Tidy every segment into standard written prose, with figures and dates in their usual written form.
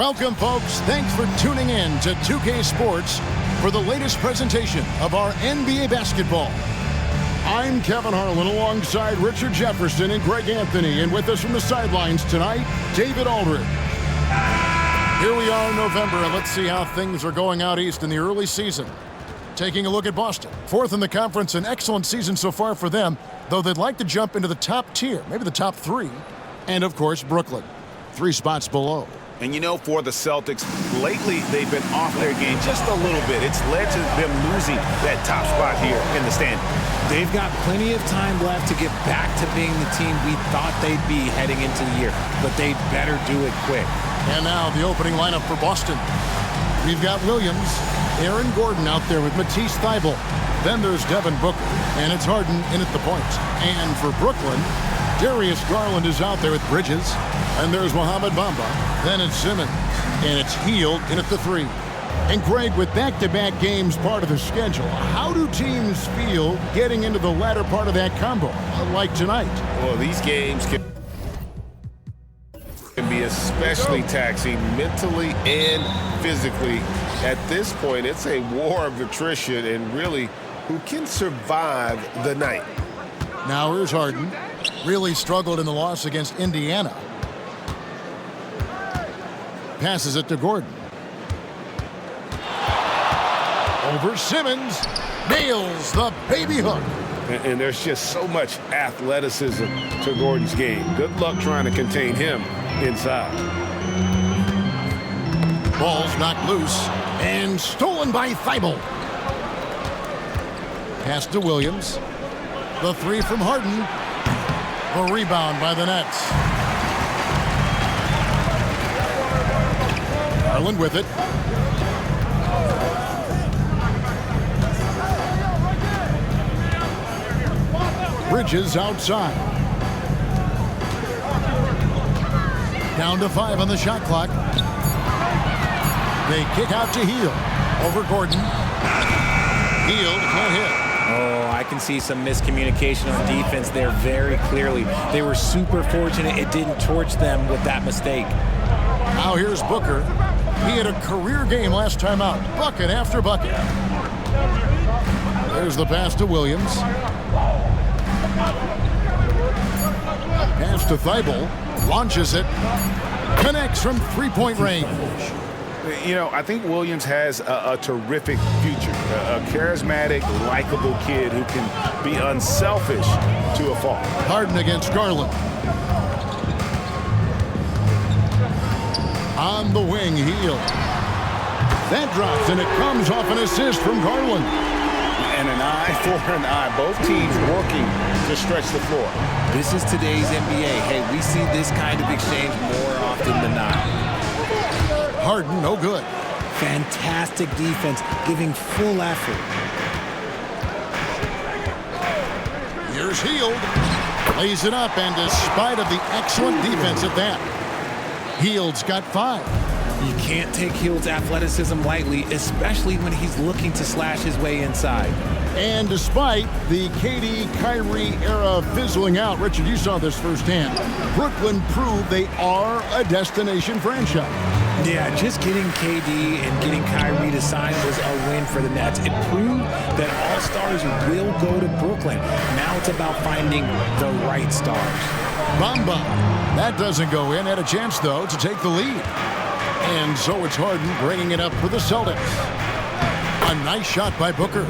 Welcome, folks. Thanks for tuning in to 2K Sports for the latest presentation of our NBA basketball. I'm Kevin Harlan alongside Richard Jefferson and Greg Anthony, and with us from the sidelines tonight, David Aldridge. Here we are in November, and let's see how things are going out east in the early season. Taking a look at Boston. Fourth in the conference, an excellent season so far for them, though they'd like to jump into the top tier, maybe the top three. And, of course, Brooklyn, 3 spots below. And you know, for the Celtics, lately they've been off their game just a little bit. It's led to them losing that top spot here in the standings. They've got plenty of time left to get back to being the team we thought they'd be heading into the year, but they'd better do it quick. And now the opening lineup for Boston. We've got Williams, Aaron Gordon out there with Matisse Thybulle. Then there's Devin Booker, and it's Harden in at the point. And for Brooklyn, Darius Garland is out there with Bridges. And there's Mohamed Bamba. Then it's Simmons. And it's Hield in at the 3. And Greg, with back-to-back games part of the schedule, how do teams feel getting into the latter part of that combo, like tonight? Well, these games can be especially taxing mentally and physically. At this point, it's a war of attrition and really who can survive the night. Now here's Harden. Really struggled in the loss against Indiana. Passes it to Gordon. Over Simmons. Nails the baby hook. And there's just so much athleticism to Gordon's game. Good luck trying to contain him inside. Ball's knocked loose and stolen by Thybulle. Pass to Williams. The 3 from Harden. The rebound by the Nets. Garland with it. Bridges outside. Down to 5 on the shot clock. They kick out to Hield. Over Gordon. Hield can't hit. Oh, I can see some miscommunication on defense there very clearly. They were super fortunate it didn't torch them with that mistake. Now here's Booker. He had a career game last time out. Bucket after bucket. There's the pass to Williams. Pass to Thybulle. Launches it. Connects from three-point range. You know, I think Williams has a terrific future. A charismatic, likable kid who can be unselfish to a fault. Harden against Garland. On the wing, Hield. That drops, and it comes off an assist from Garland. And an eye for an eye. Both teams working to stretch the floor. This is today's NBA. Hey, we see this kind of exchange more often than not. Harden, no good. Fantastic defense, giving full effort. Here's Hield. Lays it up, and despite of the excellent defense at that, Hield's got 5. You can't take Hield's athleticism lightly, especially when he's looking to slash his way inside. And despite the KD-Kyrie era fizzling out, Richard, you saw this firsthand, Brooklyn proved they are a destination franchise. Yeah, just getting KD and getting Kyrie to sign was a win for the Nets. It proved that all stars will go to Brooklyn. Now it's about finding the right stars. Bamba. That doesn't go in. Had a chance, though, to take the lead. And so it's Harden bringing it up for the Celtics. A nice shot by Booker.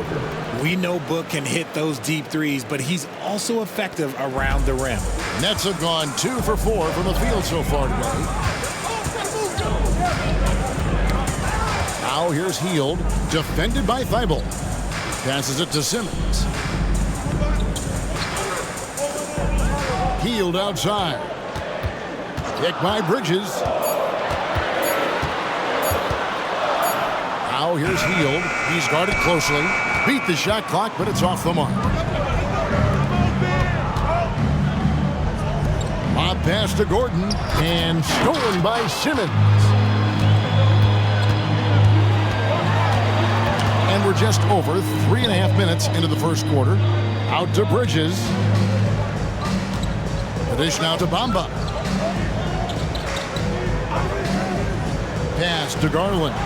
We know Book can hit those deep threes, but he's also effective around the rim. Nets have gone 2 for 4 from the field so far today. Now here's Hield, defended by Thybulle. Passes it to Simmons. Hield outside. Kick by Bridges. Now here's Hield. He's guarded closely. Beat the shot clock, but it's off the mark. Lob pass to Gordon, and stolen by Simmons. And we're just over 3.5 minutes into the first quarter. Out to Bridges. The dish now to Bamba. pass to Garland.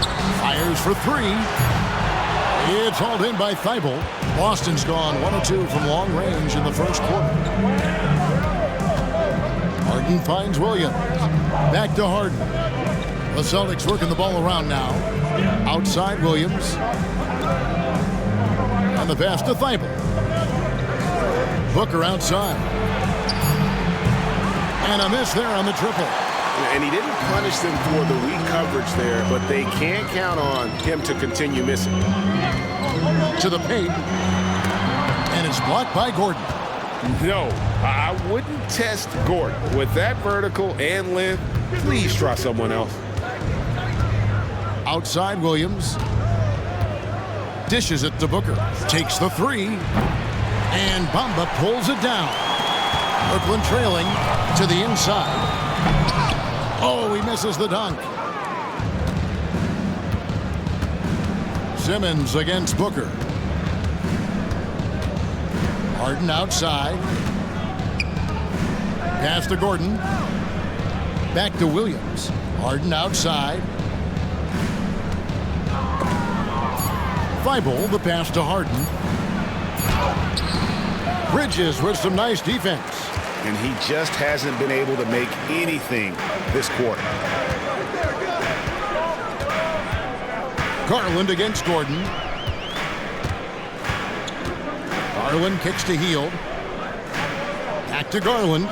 Fires for three. It's hauled in by Thibault. Boston's gone 1 of 2 from long range in the first quarter. Harden finds Williams. Back to Harden. The Celtics working the ball around now. Outside Williams. And the pass to Thibault. Booker outside. And a miss there on the triple. And he didn't punish them for the weak coverage there, but they can't count on him to continue missing. To the paint. And it's blocked by Gordon. No, I wouldn't test Gordon. With that vertical and length, please try someone else. Outside Williams. Dishes it to Booker. Takes the three. And Bamba pulls it down. Brooklyn trailing to the inside. Oh, he misses the dunk. Simmons against Booker. Harden outside. Pass to Gordon. Back to Williams. Harden outside. Thibault, the pass to Harden. Bridges with some nice defense. And he just hasn't been able to make anything this quarter. Garland against Gordon. Garland kicks to Hield. Back to Garland.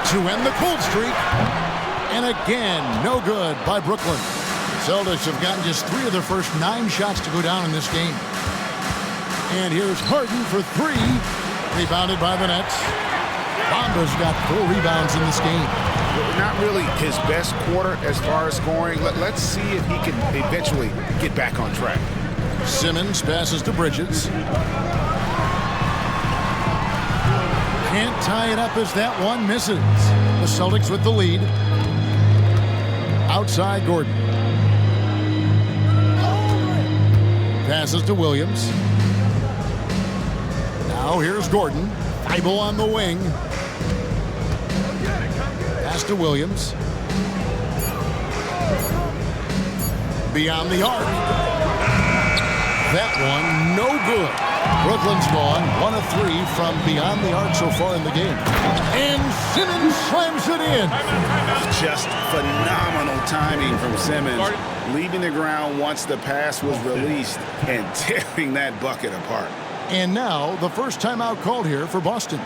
To end the cold streak. And again, no good by Brooklyn. Celtics have gotten just 3 of their first 9 shots to go down in this game. And here's Harden for 3. Rebounded by the Nets. Bamba's got 4 rebounds in this game. Not really his best quarter as far as scoring. Let's see if he can eventually get back on track. Simmons passes to Bridges. Can't tie it up as that one misses. The Celtics with the lead. Outside Gordon. Passes to Williams. Now here's Gordon. Thibault on the wing. Pass to Williams. Beyond the arc. That one, no good. Brooklyn's gone 1 of 3 from beyond the arc so far in the game. And Simmons slams it in. Just phenomenal timing from Simmons. Leaving the ground once the pass was released and tearing that bucket apart. And now the first timeout called here for Boston.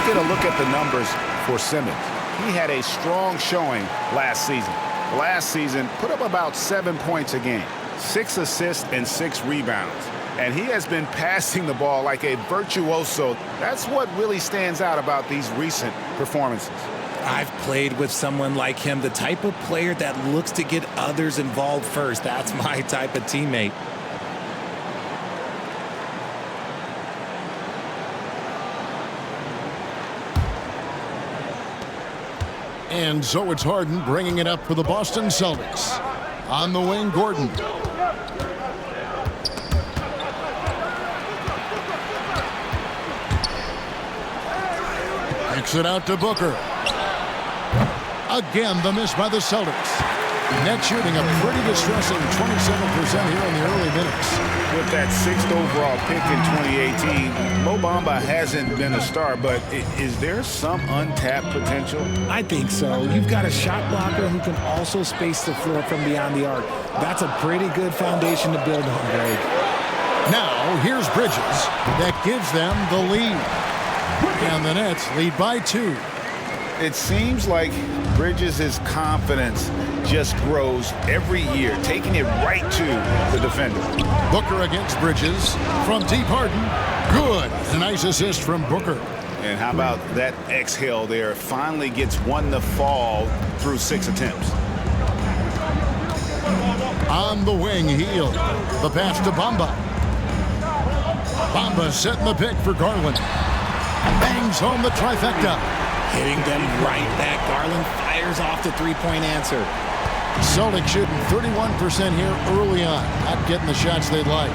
Get a look at the numbers for Simmons. He had a strong showing last season. Last season, put up about 7 points a game, 6 assists and 6 rebounds. And he has been passing the ball like a virtuoso. That's what really stands out about these recent performances. I've played with someone like him, the type of player that looks to get others involved first. That's my type of teammate. And so it's Harden bringing it up for the Boston Celtics. On the wing, Gordon. Kicks it out to Booker. Again, the miss by the Celtics. Net shooting a pretty distressing 27% here in the early minutes. With that 6th overall pick in 2018, Mo Bamba hasn't been a star, but is there some untapped potential? I think so. You've got a shot blocker who can also space the floor from beyond the arc. That's a pretty good foundation to build on, Greg. Now, here's Bridges. That gives them the lead. And the Nets lead by 2. It seems like Bridges' confidence just grows every year, taking it right to the defender. Booker against Bridges from deep. Harden. Good. A nice assist from Booker. And how about that exhale there? Finally gets one to fall through 6 attempts. On the wing, Heel. The pass to Bamba. Bamba setting the pick for Garland. Bangs home the trifecta. Hitting them right back. Garland fires off the three-point answer. Celtics shooting 31% here early on. Not getting the shots they'd like.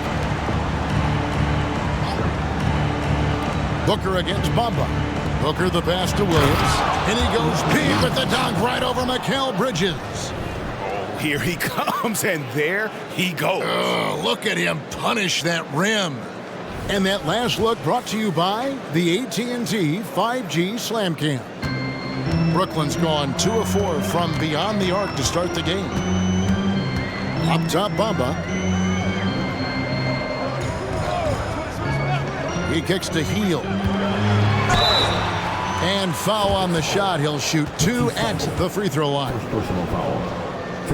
Booker against Bamba. Booker the pass to Williams. And he goes deep with the dunk right over Mikal Bridges. Here he comes, and there he goes. Look at him punish that rim. And that last look brought to you by the AT&T 5G Slam Cam. Brooklyn's gone 2 of 4 from beyond the arc to start the game. Up top, Bamba. He kicks to Heel. And foul on the shot. He'll shoot 2 at the free throw line.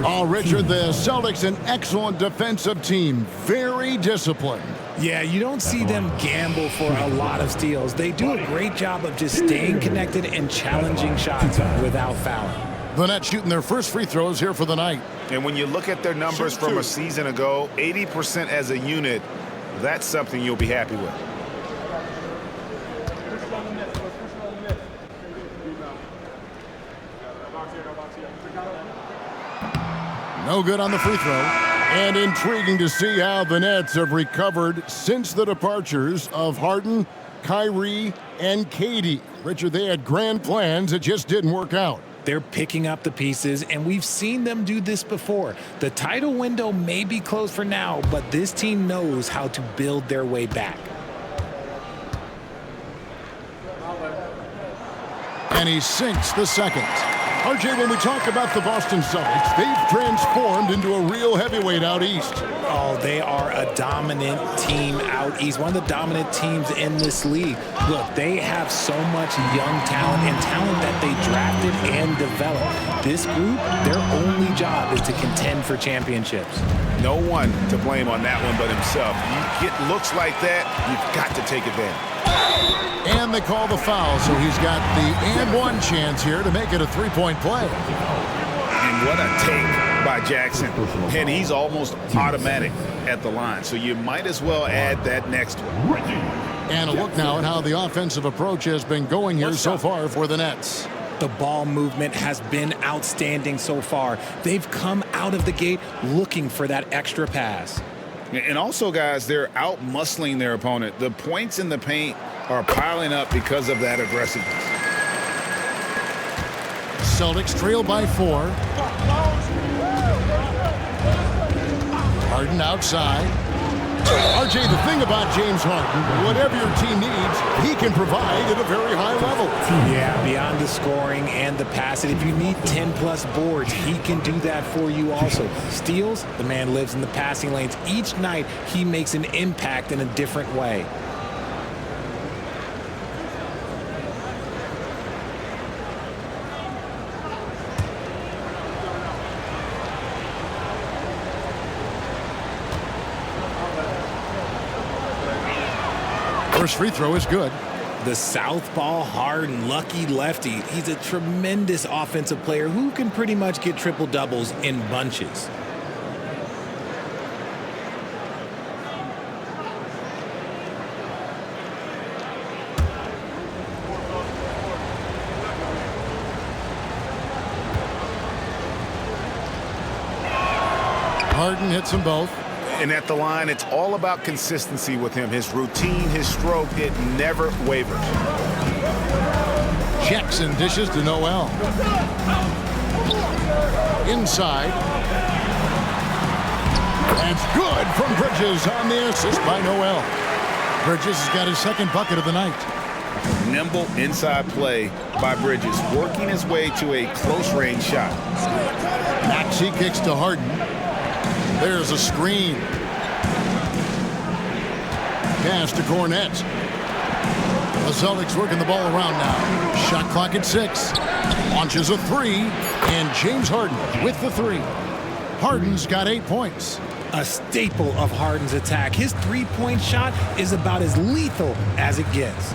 Oh, Richard, the Celtics, an excellent defensive team. Very disciplined. Yeah, you don't see them gamble for a lot of steals. They do a great job of just staying connected and challenging shots without fouling. The Nets shooting their first free throws here for the night. And when you look at their numbers from a season ago, 80% as a unit, that's something you'll be happy with. No good on the free throw. And intriguing to see how the Nets have recovered since the departures of Harden, Kyrie, and KD. Richard, they had grand plans. It just didn't work out. They're picking up the pieces, and we've seen them do this before. The title window may be closed for now, but this team knows how to build their way back. And he sinks the second. RJ, when we talk about the Boston Celtics, they've transformed into a real heavyweight out east. Oh, they are a dominant team out east, one of the dominant teams in this league. Look, they have so much young talent and talent that they drafted and developed. This group, their only job is to contend for championships. No one to blame on that one but himself. You get looks like that, you've got to take advantage. And they call the foul, so he's got the and one chance here to make it a three-point play. And what a take by Jackson. And he's almost automatic at the line, so you might as well add that next one. And a look now at how the offensive approach has been going here so far for the Nets. The ball movement has been outstanding so far. They've come out of the gate looking for that extra pass. And also, guys, they're out-muscling their opponent. The points in the paint are piling up because of that aggressiveness. Celtics trail by 4. Harden outside. RJ, the thing about James Harden, whatever your team needs, he can provide at a very high level. Yeah, beyond the scoring and the passing, if you need 10-plus boards, he can do that for you also. Steals, the man lives in the passing lanes. Each night, he makes an impact in a different way. First free throw is good. The southpaw Harden, lucky lefty. He's a tremendous offensive player who can pretty much get triple-doubles in bunches. Harden hits them both. And at the line, it's all about consistency with him. His routine, his stroke, it never wavers. Jackson dishes to Noel. Inside. That's good from Bridges on the assist by Noel. Bridges has got his second bucket of the night. Nimble inside play by Bridges, working his way to a close-range shot. Maxey kicks to Harden. There's a screen. Pass to Cornette. The Celtics working the ball around now. Shot clock at 6. Launches a 3. And James Harden with the 3. Harden's got 8 points. A staple of Harden's attack. His three-point shot is about as lethal as it gets.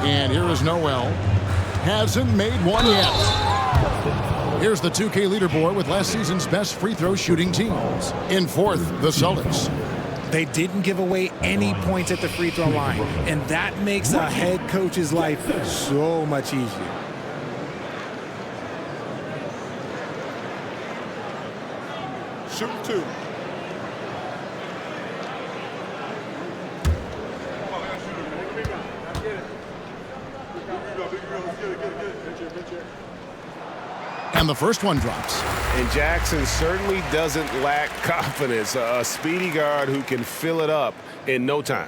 And here is Noel. Hasn't made one yet. Here's the 2K leaderboard with last season's best free throw shooting teams. In fourth, the Celtics. They didn't give away any points at the free throw line, and that makes a head coach's life so much easier. Shoot 2. And the first one drops. And Jackson certainly doesn't lack confidence. A speedy guard who can fill it up in no time.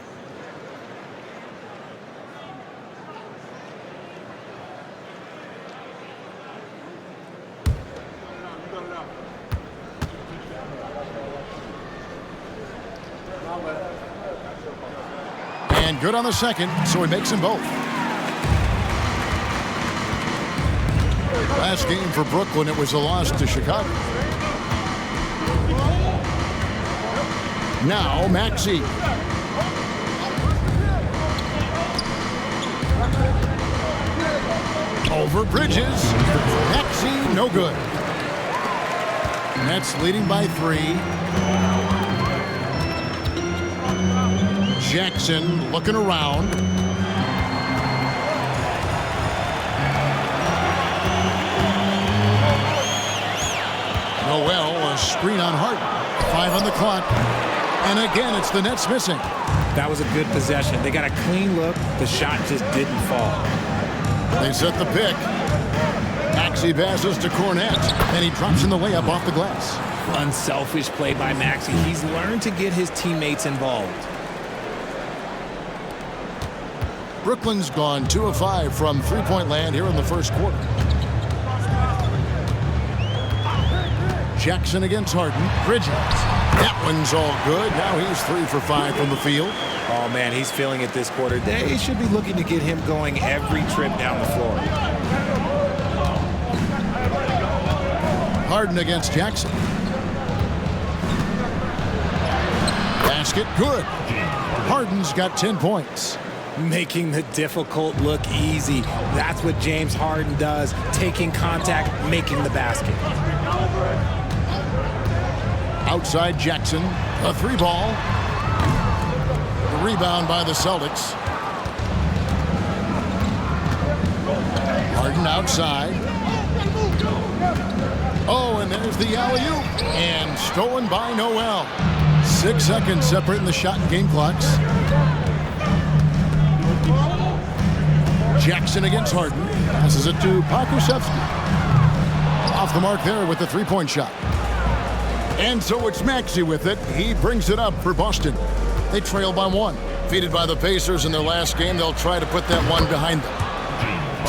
And good on the second, so he makes them both. Last game for Brooklyn, it was a loss to Chicago. Now, Maxey. Over Bridges. Maxey, no good. Nets leading by 3. Jackson looking around. Noel, a screen on Harden. 5 on the clock. And again, it's the Nets missing. That was a good possession. They got a clean look. The shot just didn't fall. They set the pick. Maxey passes to Cornette, and he drops in the layup off the glass. Unselfish play by Maxey. He's learned to get his teammates involved. Brooklyn's gone 2 of 5 from three-point land here in the first quarter. Jackson against Harden. Bridges. That one's all good. Now he's 3 for 5 from the field. Oh, man, he's feeling it this quarter. They should be looking to get him going every trip down the floor. Harden against Jackson. Basket good. Harden's got 10 points. Making the difficult look easy. That's what James Harden does. Taking contact, making the basket. Outside Jackson. A 3-ball. The rebound by the Celtics. Harden outside. Oh, and there's the alley-oop. And stolen by Noel. 6 seconds separating the shot and game clocks. Jackson against Harden. Passes it to Pokusevski. Off the mark there with the three-point shot. And so it's Maxey with it. He brings it up for Boston. They trail by 1. Defeated by the Pacers in their last game, they'll try to put that one behind them.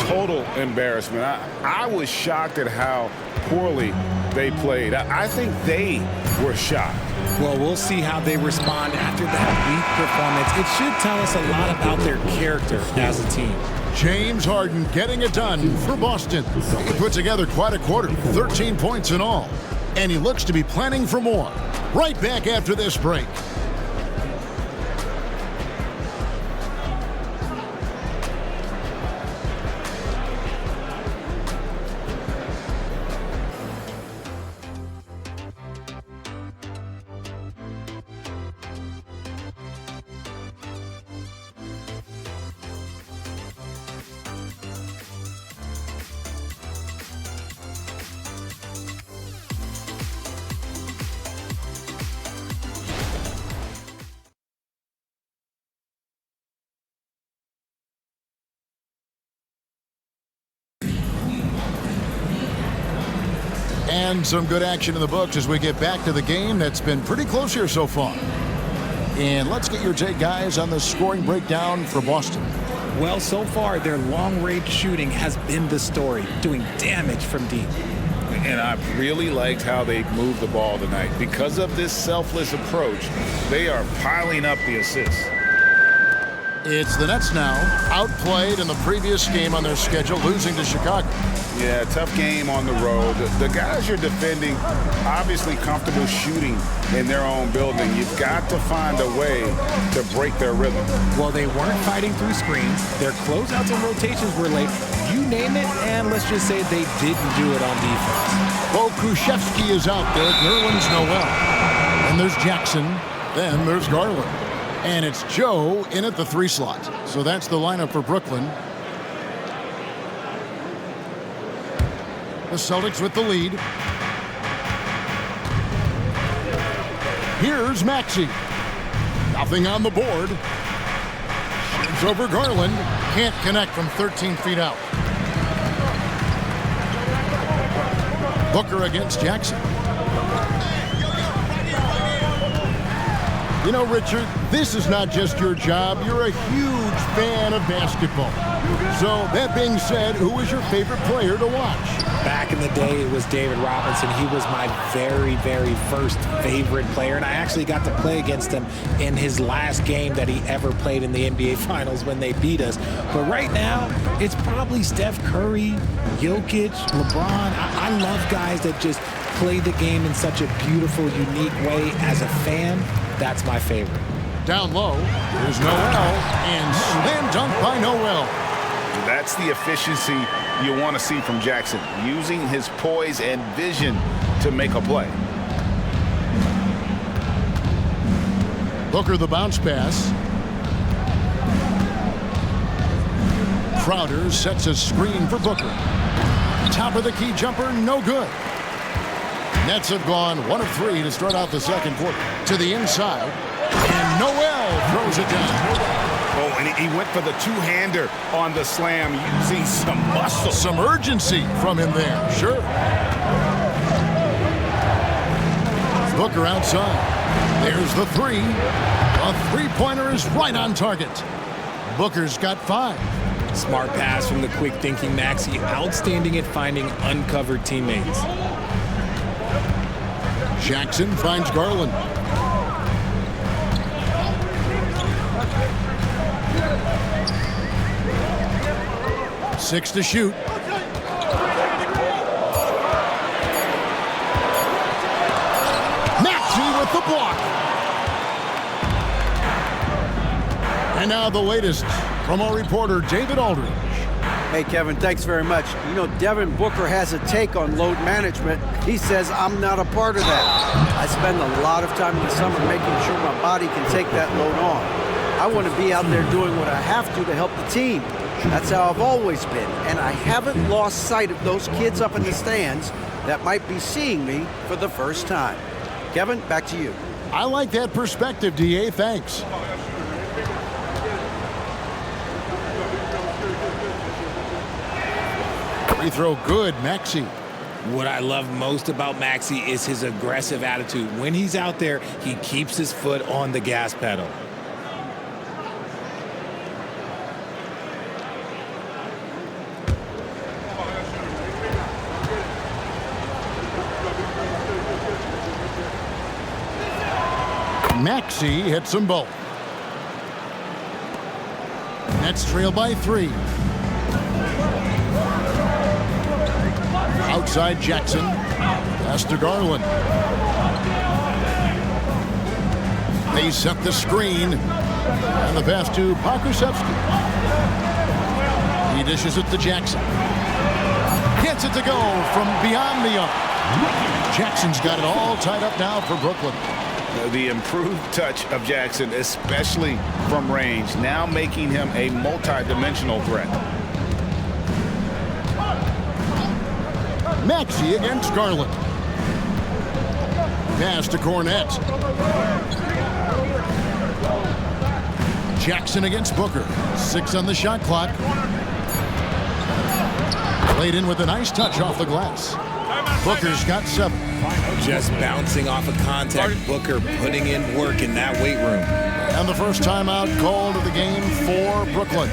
Total embarrassment. I was shocked at how poorly they played. I think they were shocked. Well, we'll see how they respond after that weak performance. It should tell us a lot about their character as a team. James Harden getting it done for Boston. He put together quite a quarter, 13 points in all. And he looks to be planning for more. Right back after this break. And some good action in the books as we get back to the game that's been pretty close here so far. And let's get your take, guys, on the scoring breakdown for Boston. Well, so far, their long-range shooting has been the story, doing damage from deep. And I've really liked how they've moved the ball tonight. Because of this selfless approach, they are piling up the assists. It's the Nets now, outplayed in the previous game on their schedule, losing to Chicago. Yeah, tough game on the road. The guys you're defending, obviously comfortable shooting in their own building. You've got to find a way to break their rhythm. Well, they weren't fighting through screens. Their closeouts and rotations were late. You name it, and let's just say they didn't do it on defense. Bo Krzyzewski is out there. Nerlens Noel. And there's Jackson. Then there's Garland. And it's Joe in at the 3 slot. So that's the lineup for Brooklyn. The Celtics with the lead. Here's Maxey. Nothing on the board. Shoots over Garland. Can't connect from 13 feet out. Booker against Jackson. You know, Richard, this is not just your job. You're a huge fan of basketball. So, that being said, who is your favorite player to watch? Back in the day, it was David Robinson. He was my very, very first favorite player, and I actually got to play against him in his last game that he ever played in the NBA Finals when they beat us. But right now, it's probably Steph Curry, Jokic, LeBron. I love guys that just play the game in such a beautiful, unique way. As a fan, that's my favorite. Down low, there's Noel, and slam dunk by Noel. That's the efficiency you want to see from Jackson, using his poise and vision to make a play. Booker the bounce pass. Crowder sets a screen for Booker. Top of the key jumper, no good. Nets have gone 1 of 3 to start out the second quarter. To the inside, and Noel throws it down. Oh, and he went for the two-hander on the slam, using some muscle. Some urgency from him there, sure. Booker outside. There's the 3. A three-pointer is right on target. Booker's got 5. Smart pass from the quick-thinking Maxey. Outstanding at finding uncovered teammates. Jackson finds Garland. Six to shoot. Maxey with the block. And now the latest from our reporter, David Aldridge. Hey, Kevin, thanks very much. You know, Devin Booker has a take on load management. He says, I'm not a part of that. I spend a lot of time in the summer making sure my body can take that load on. I want to be out there doing what I have to help the team. That's how I've always been, and I haven't lost sight of those kids up in the stands that might be seeing me for the first time. Kevin, back to you. I like that perspective, D.A. Thanks. Free throw good, Maxey. What I love most about Maxey is his aggressive attitude. When he's out there, he keeps his foot on the gas pedal. Maxey hits them both. Nets trail by 3. Outside Jackson. Pass to Garland. They set the screen. And the pass to Krzyzewski. He dishes it to Jackson. Gets it to go from beyond the arc. Jackson's got it all tied up now for Brooklyn. The improved touch of Jackson, especially from range, now making him a multi-dimensional threat. Maxey against Garland. Pass to Cornette. Jackson against Booker. 6 on the shot clock. Played in with a nice touch off the glass. Booker's got 7. Just bouncing off of contact. Booker putting in work in that weight room. And the first timeout called of the game for Brooklyn.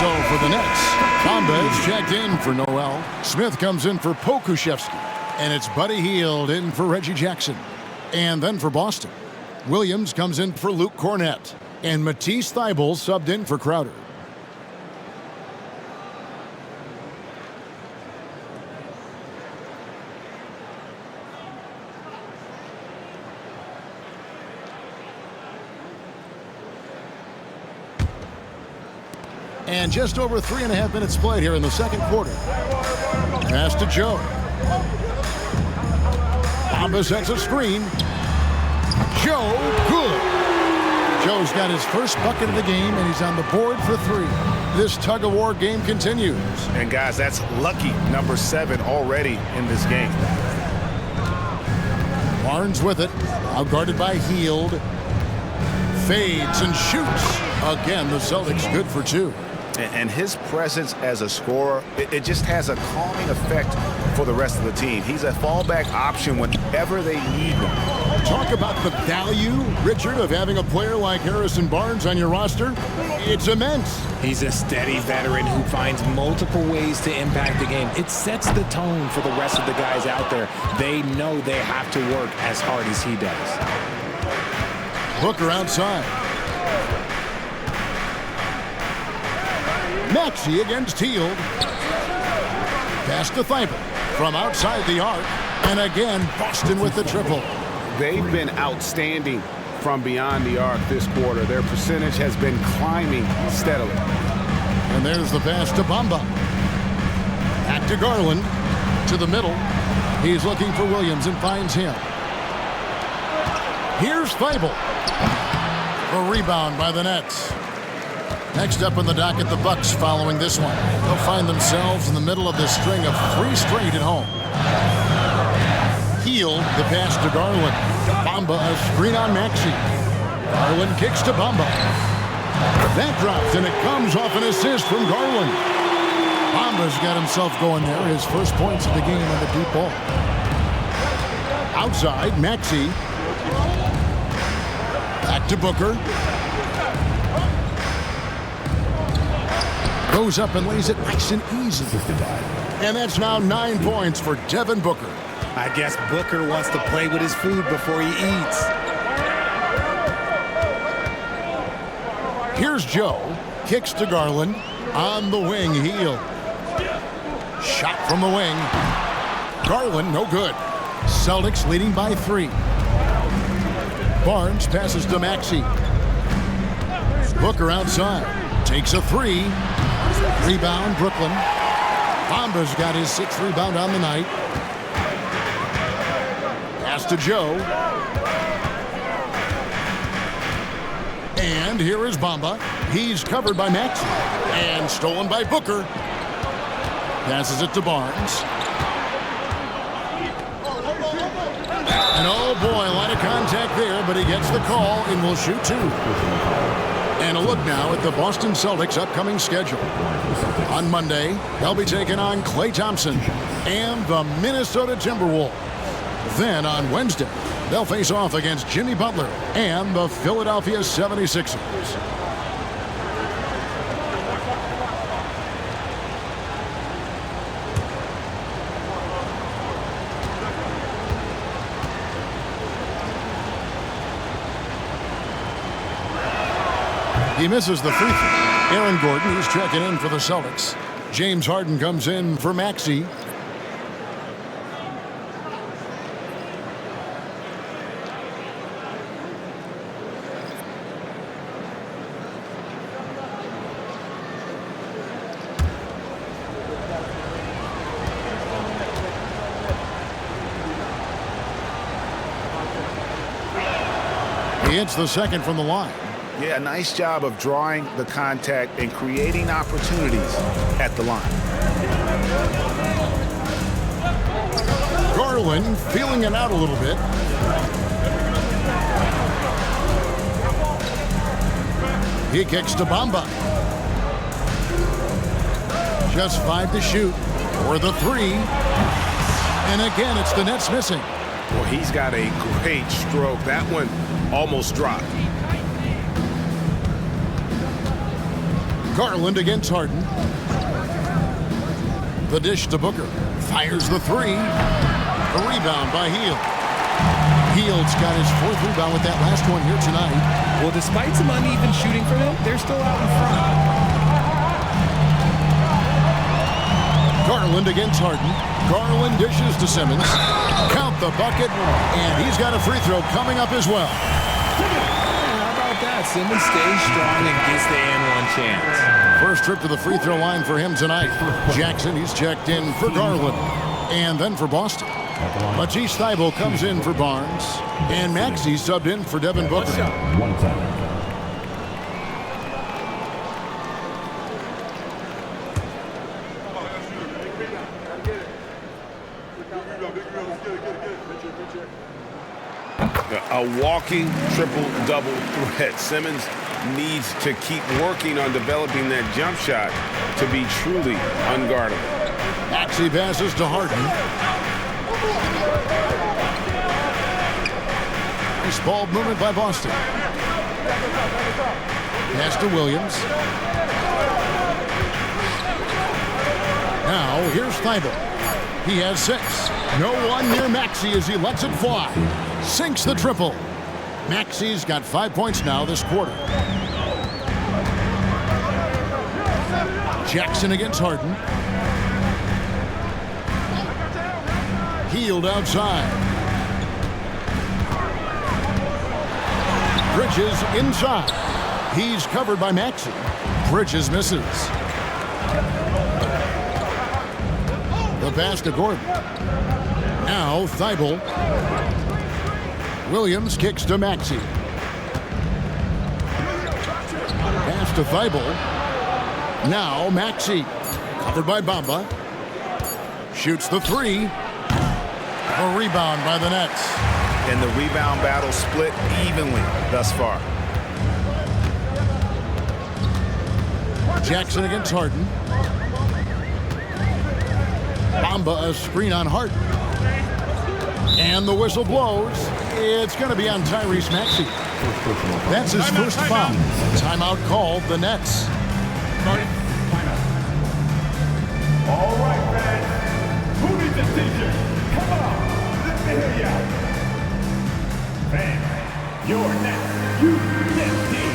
So for the Nets, Bamba is checked in for Noel. Smith comes in for Pokuševski. And it's Buddy Hield in for Reggie Jackson. And then for Boston, Williams comes in for Luke Cornett. And Matisse Thybulle subbed in for Crowder. And just over 3.5 minutes played here in the second quarter. Pass to Joe. Bamba sets a screen. Joe, good. Joe's got his first bucket of the game, and he's on the board for 3. This tug-of-war game continues. And guys, that's lucky number 7 already in this game. Barnes with it. Outguarded by Hield. Fades and shoots. Again, the Celtics good for 2. And his presence as a scorer, it just has a calming effect for the rest of the team. He's a fallback option whenever they need one. Talk about the value, Richard, of having a player like Harrison Barnes on your roster. It's immense. He's a steady veteran who finds multiple ways to impact the game. It sets the tone for the rest of the guys out there. They know they have to work as hard as he does. Booker outside. Maxey against Hield. Pass to Thybulle from outside the arc. And again, Boston with the triple. They've been outstanding from beyond the arc this quarter. Their percentage has been climbing steadily. And there's the pass to Bamba. Back to Garland. To the middle. He's looking for Williams and finds him. Here's Thybulle. A rebound by the Nets. Next up on the docket, the Bucks following this one. They'll find themselves in the middle of this string of 3 straight at home. Hield, the pass to Garland. Bamba, a screen on Maxey. Garland kicks to Bamba. That drops, and it comes off an assist from Garland. Bamba's got himself going there. His first points of the game on the deep ball. Outside, Maxey. Back to Booker. Goes up and lays it nice and easy. And that's now 9 points for Devin Booker. I guess Booker wants to play with his food before he eats. Here's Joe. Kicks to Garland. On the wing, Hield. Shot from the wing. Garland, no good. Celtics leading by 3. Barnes passes to Maxey. Booker outside. Takes a 3. Rebound, Brooklyn. Bamba's got his 6th rebound on the night. Pass to Joe. And here is Bamba. He's covered by Maxey. And stolen by Booker. Passes it to Barnes. And oh boy, a lot of contact there, but he gets the call and will shoot 2. And a look now at the Boston Celtics' upcoming schedule. On Monday, they'll be taking on Klay Thompson and the Minnesota Timberwolves. Then on Wednesday, they'll face off against Jimmy Butler and the Philadelphia 76ers. He misses the free throw. Aaron Gordon, he's checking in for the Celtics. James Harden comes in for Maxey. He hits the second from the line. Yeah, nice job of drawing the contact and creating opportunities at the line. Garland feeling it out a little bit. He kicks to Bamba. Just 5 to shoot for the 3. And again, it's the Nets missing. Well, he's got a great stroke. That one almost dropped. Garland against Harden. The dish to Booker. Fires the 3. A rebound by Hield. Hield's got his 4th rebound with that last one here tonight. Well, despite some uneven shooting from him, they're still out in front. Garland against Harden. Garland dishes to Simmons. Count the bucket, and he's got a free throw coming up as well. How about that? Simmons stays strong and gets the and 1 chance. First trip to the free throw line for him tonight. Jackson, he's checked in for Garland. And then for Boston, Matisse Thybulle comes in for Barnes. And Maxey subbed in for Devin Booker. A walking triple-double threat. Simmons needs to keep working on developing that jump shot to be truly unguardable. Maxey passes to Harden. Nice ball movement by Boston. Pass to Williams. Now here's Thybulle. He has 6. No one near Maxey as he lets it fly. Sinks the triple. Maxey's got 5 points now this quarter. Jackson against Harden. Hield outside. Bridges inside. He's covered by Maxey. Bridges misses. The pass to Gordon. Now Thybulle. Williams kicks to Maxey. Pass to Thybulle. Now Maxey. Covered by Bamba. Shoots the 3. A rebound by the Nets. And the rebound battle split evenly thus far. Jackson against Harden. Bamba a screen on Harden. And the whistle blows. It's going to be on Tyrese Maxey. That's his first foul. Timeout called the Nets. All right, fans. Who needs a t-shirt? Come on. Let me hear ya. Fans, your next. You next team.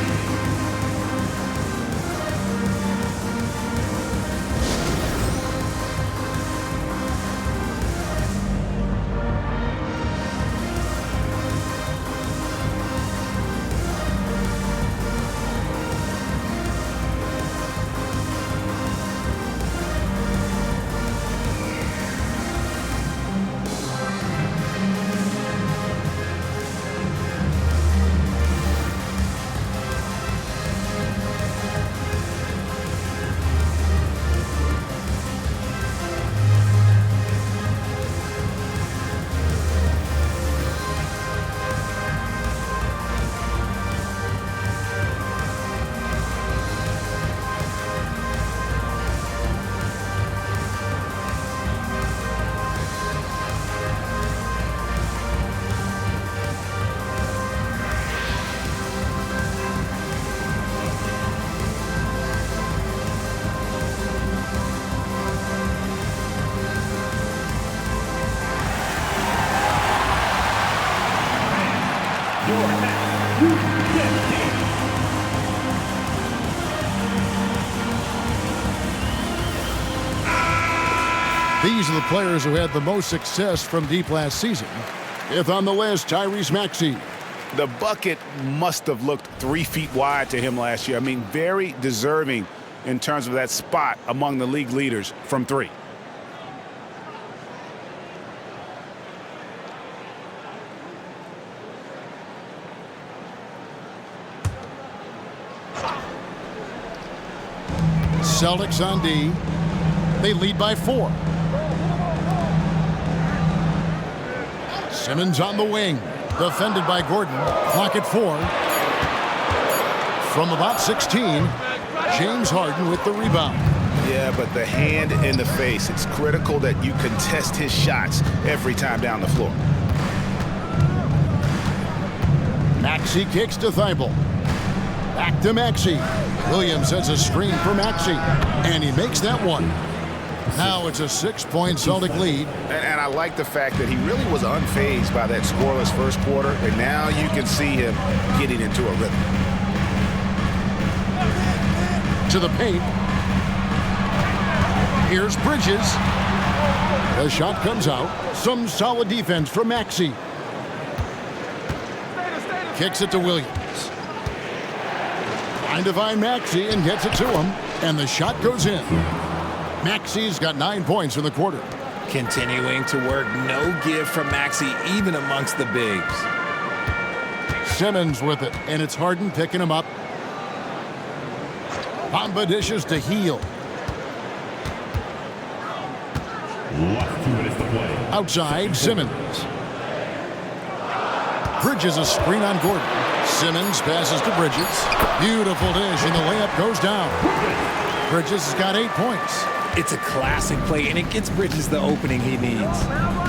These are the players who had the most success from deep last season. Fifth on the list, Tyrese Maxey. The bucket must have looked 3 feet wide to him last year. I mean, very deserving in terms of that spot among the league leaders from 3. Celtics on D. They lead by 4. Simmons on the wing. Defended by Gordon. Clock at 4. From about 16, James Harden with the rebound. Yeah, but the hand in the face. It's critical that you contest his shots every time down the floor. Maxey kicks to Thibault. Back to Maxey. Williams sets a screen for Maxey. And he makes that one. Now it's a 6-point Celtic lead. And I like the fact that he really was unfazed by that scoreless first quarter. And now you can see him getting into a rhythm. To the paint. Here's Bridges. The shot comes out. Some solid defense from Maxey. Kicks it to Williams. Trying to find Maxey and gets it to him. And the shot goes in. Maxey's got 9 points in the quarter. Continuing to work. No give from Maxey, even amongst the bigs. Simmons with it, and it's Harden picking him up. Bamba dishes to Heel. Last 2 minutes to play. Outside, Simmons. Bridges a screen on Gordon. Simmons passes to Bridges. Beautiful dish, and the layup goes down. Bridges has got 8 points. It's a classic play, and it gets Bridges the opening he needs.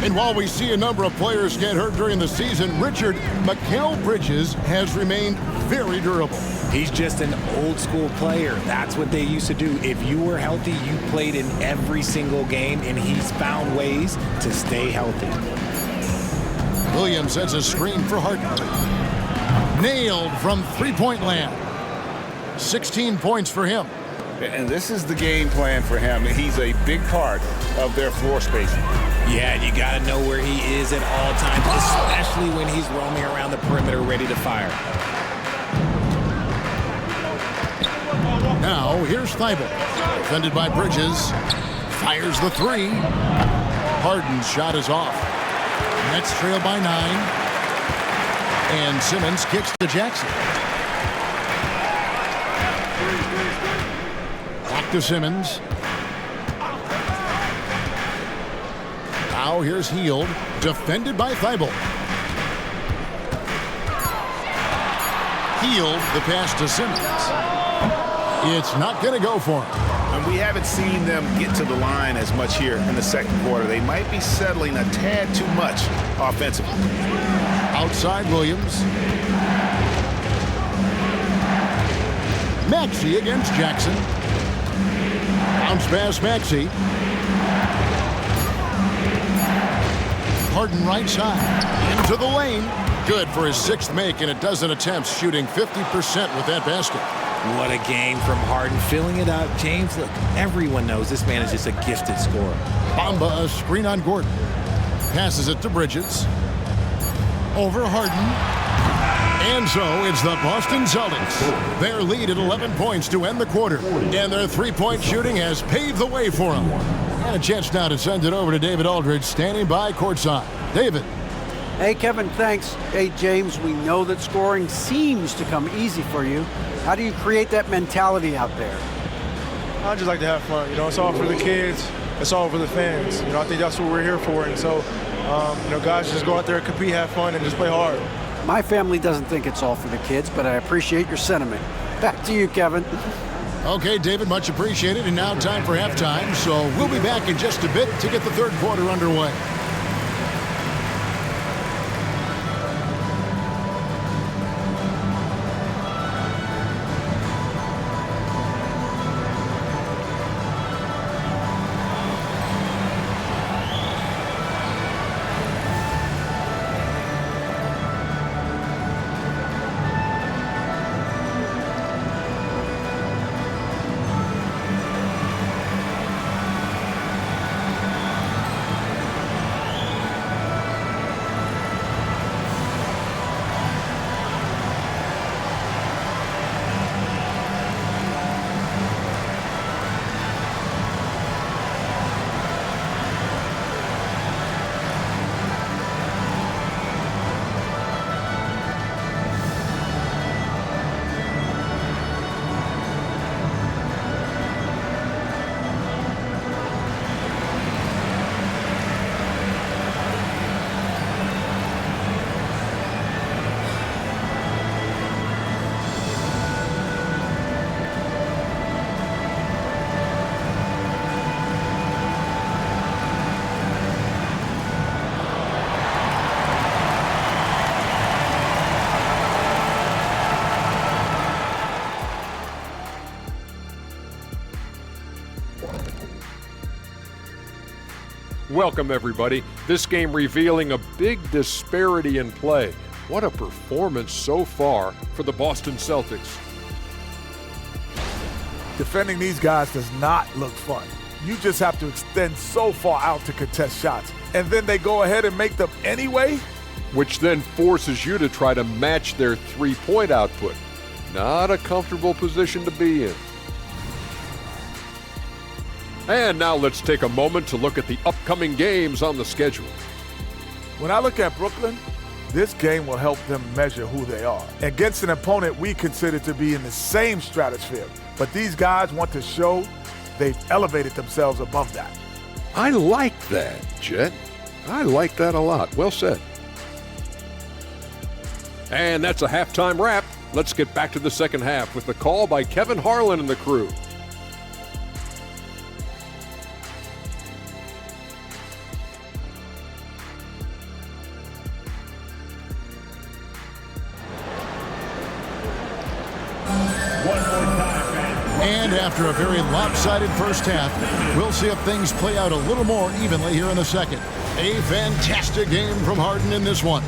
And while we see a number of players get hurt during the season, Mikal Bridges has remained very durable. He's just an old-school player. That's what they used to do. If you were healthy, you played in every single game, and he's found ways to stay healthy. Williams sets a screen for Harden. Nailed from three-point land. 16 points for him. And this is the game plan for him. He's a big part of their floor spacing. Yeah, and you got to know where he is at all times, especially when he's roaming around the perimeter ready to fire. Now, here's Thibault. Defended by Bridges. Fires the 3. Harden's shot is off. Nets trail by 9. And Simmons kicks to Jackson. Back to Simmons. Now here's Hield. Defended by Thibault. Hield, the pass to Simmons. It's not going to go for him. And we haven't seen them get to the line as much here in the second quarter. They might be settling a tad too much offensively. Outside Williams. Maxey against Jackson. Bounce pass Maxey. Harden right side. Into the lane. Good for his 6th make and a dozen attempts, shooting 50% with that basket. What a game from Harden, filling it up. James, look, everyone knows this man is just a gifted scorer. Bamba a screen on Gordon. Passes it to Bridges. Over Harden. And so it's the Boston Celtics. Their lead at 11 points to end the quarter. And their three-point shooting has paved the way for them. And a chance now to send it over to David Aldridge, standing by courtside. David. Hey, Kevin, thanks. Hey, James, we know that scoring seems to come easy for you. How do you create that mentality out there? I just like to have fun. You know, it's all for the kids. It's all for the fans. You know, I think that's what we're here for. And so, you know, guys just go out there and compete, have fun, and just play hard. My family doesn't think it's all for the kids, but I appreciate your sentiment. Back to you, Kevin. Okay, David, much appreciated. And now time for halftime. So we'll be back in just a bit to get the third quarter underway. Welcome, everybody. This game revealing a big disparity in play. What a performance so far for the Boston Celtics. Defending these guys does not look fun. You just have to extend so far out to contest shots, and then they go ahead and make them anyway? Which then forces you to try to match their three-point output. Not a comfortable position to be in. And now let's take a moment to look at the upcoming games on the schedule. When I look at Brooklyn, this game will help them measure who they are against an opponent we consider to be in the same stratosphere. But these guys want to show they've elevated themselves above that. I like that, Jet. I like that a lot. Well said. And that's a halftime wrap. Let's get back to the second half with the call by Kevin Harlan and the crew. And after a very lopsided first half, we'll see if things play out a little more evenly here in the second. A fantastic game from Harden in this one.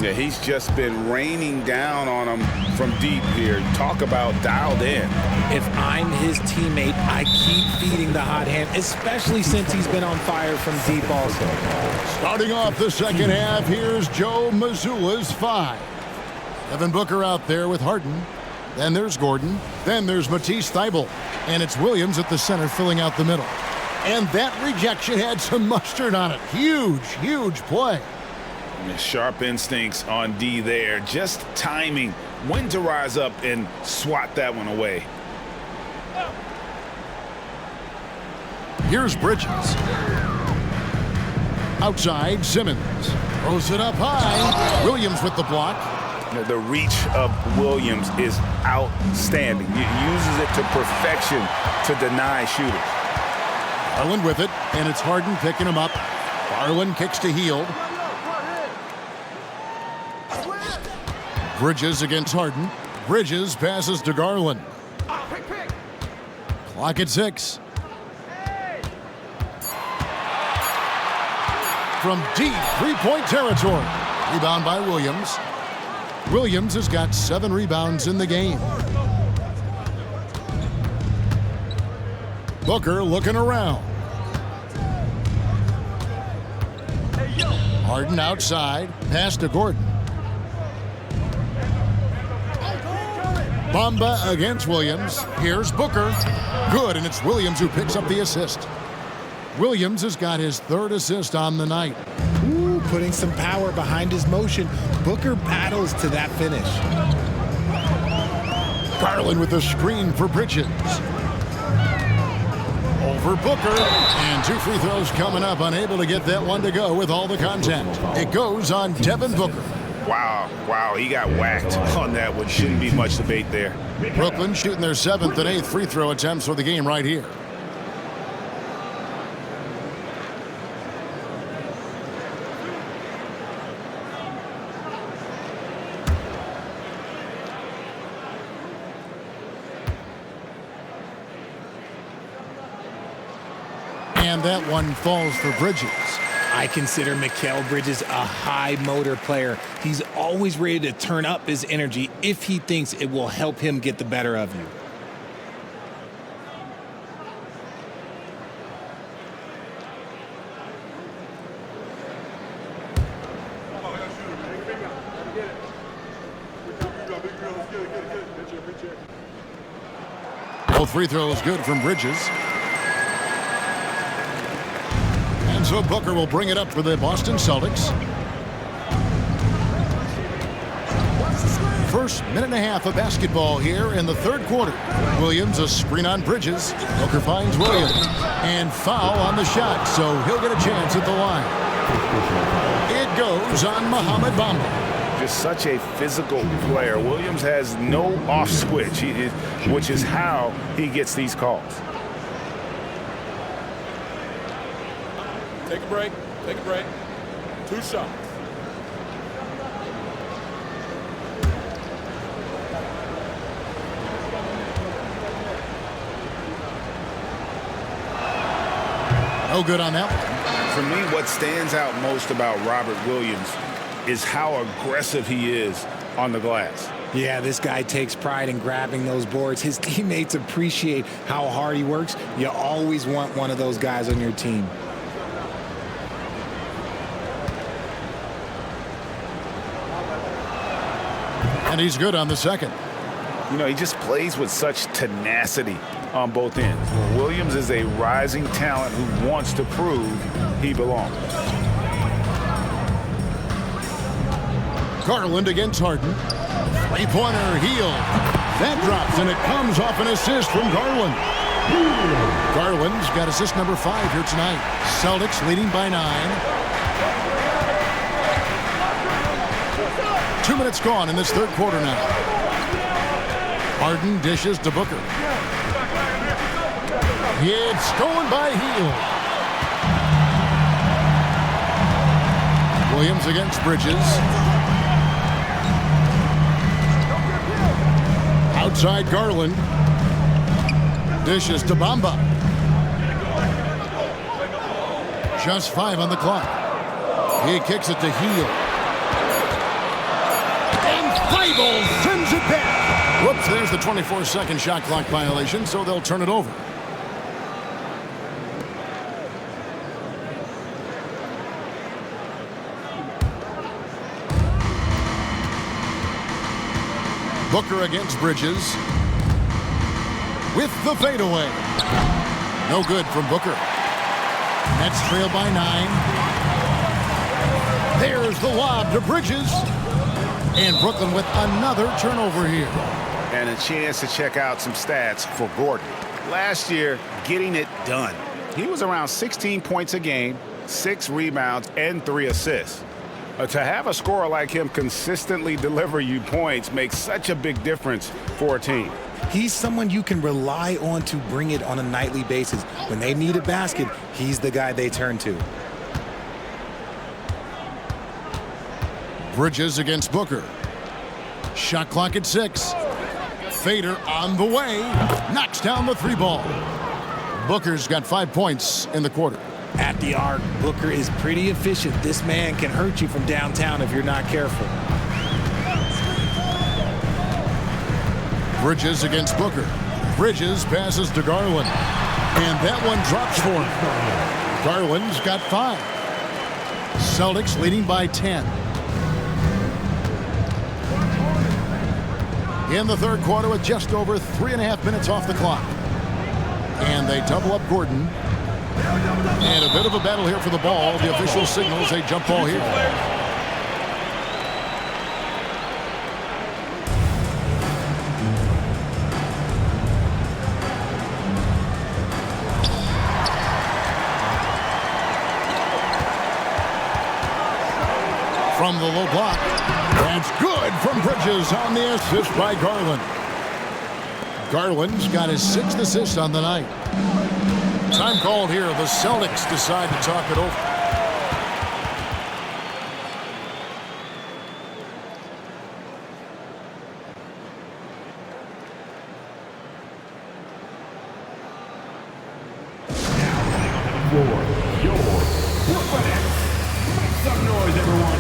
Yeah, he's just been raining down on him from deep here. Talk about dialed in. If I'm his teammate, I keep feeding the hot hand, especially since he's been on fire from deep also. Starting off the second half, here's Joe Mazzulla's 5. Devin Booker out there with Harden. Then there's Gordon. Then there's Matisse Thybulle. And it's Williams at the center filling out the middle. And that rejection had some mustard on it. Huge, huge play. Sharp instincts on D there. Just timing when to rise up and swat that one away. Here's Bridges. Outside, Simmons. Throws it up high. Williams with the block. The reach of Williams is outstanding. He uses it to perfection to deny shooters. Garland with it, and it's Harden picking him up. Garland kicks to Hield. Bridges against Harden. Bridges passes to Garland. Clock at 6. From deep three-point territory. Rebound by Williams. Williams has got 7 rebounds in the game. Booker looking around. Harden outside. Pass to Gordon. Bamba against Williams. Here's Booker. Good, and it's Williams who picks up the assist. Williams has got his 3rd assist on the night. Ooh, putting some power behind his motion. Booker battles to that finish. Garland with a screen for Bridges. Over Booker. And 2 free throws coming up. Unable to get that one to go with all the contact. It goes on Devin Booker. Wow, he got whacked on that one. Shouldn't be much debate there. Brooklyn shooting their 7th and 8th free throw attempts for the game right here. And that one falls for Bridges. I consider Mikal Bridges a high motor player. He's always ready to turn up his energy if he thinks it will help him get the better of you. Both free throws good from Bridges. And so Booker will bring it up for the Boston Celtics. First minute and a half of basketball here in the 3rd quarter. Williams a screen on Bridges. Booker finds Williams. And foul on the shot, so he'll get a chance at the line. It goes on Mohamed Bamba. Just such a physical player. Williams has no off switch, which is how he gets these calls. Take a break. 2 shots. No good on that one. For me, what stands out most about Robert Williams is how aggressive he is on the glass. Yeah, this guy takes pride in grabbing those boards. His teammates appreciate how hard he works. You always want one of those guys on your team. And he's good on the second. You know, he just plays with such tenacity on both ends. Williams is a rising talent who wants to prove he belongs. Garland against Harden. Three-pointer, heel. That drops, and it comes off an assist from Garland. Garland's got assist number 5 here tonight. Celtics leading by 9. 2 minutes gone in this third quarter now. Harden dishes to Booker. It's stolen by Hield. Williams against Bridges. Outside Garland. Dishes to Bamba. Just 5 on the clock. He kicks it to Hield. And Feibel sends it back. Whoops, there's the 24-second shot clock violation, so they'll turn it over. Booker against Bridges. With the fadeaway. No good from Booker. Nets trail by 9. There's the lob to Bridges. And Brooklyn with another turnover here. And a chance to check out some stats for Gordon. Last year, getting it done. He was around 16 points a game, 6 rebounds, and 3 assists. To have a scorer like him consistently deliver you points makes such a big difference for a team. He's someone you can rely on to bring it on a nightly basis. When they need a basket, he's the guy they turn to. Bridges against Booker. Shot clock at 6. Fader on the way. Knocks down the 3 ball. Booker's got 5 points in the quarter. At the arc, Booker is pretty efficient. This man can hurt you from downtown if you're not careful. Bridges against Booker. Bridges passes to Garland. And that one drops for him. Garland's got 5. Celtics leading by 10. In the third quarter with just over 3.5 minutes off the clock. And they double up Gordon. And a bit of a battle here for the ball. The official signals a jump ball here. From the low block. That's good from Bridges on the assist by Garland. Garland's got his 6th assist on the night. Time called here. The Celtics decide to talk it over. Some noise, everyone.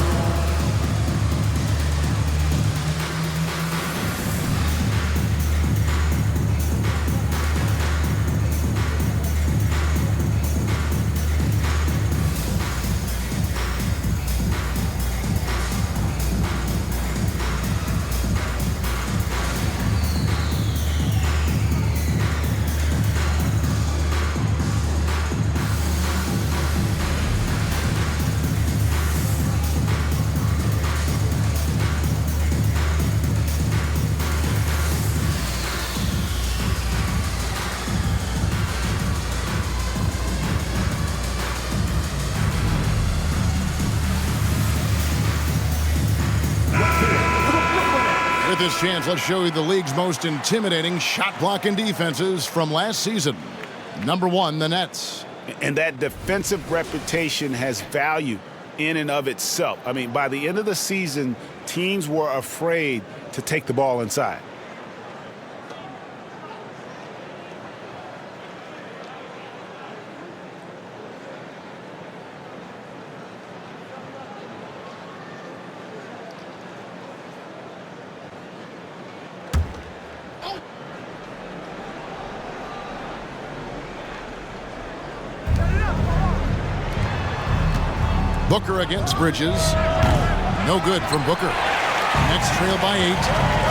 With this chance, let's show you the league's most intimidating shot blocking defenses from last season. Number 1, the Nets. And that defensive reputation has value in and of itself. I mean, by the end of the season, teams were afraid to take the ball inside. Booker against Bridges. No good from Booker. Nets trail by 8.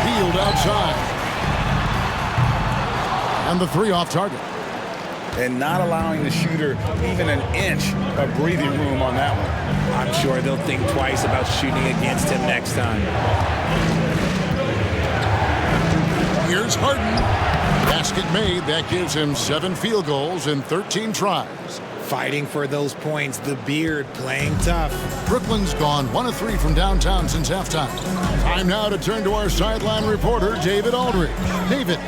Hield outside. And the 3 off target. And not allowing the shooter even an inch of breathing room on that one. I'm sure they'll think twice about shooting against him next time. Here's Harden. Basket made. That gives him 7 field goals in 13 tries. Fighting for those points. The beard playing tough. Brooklyn's gone 1 of 3 from downtown since halftime. Time now to turn to our sideline reporter, David Aldridge. David.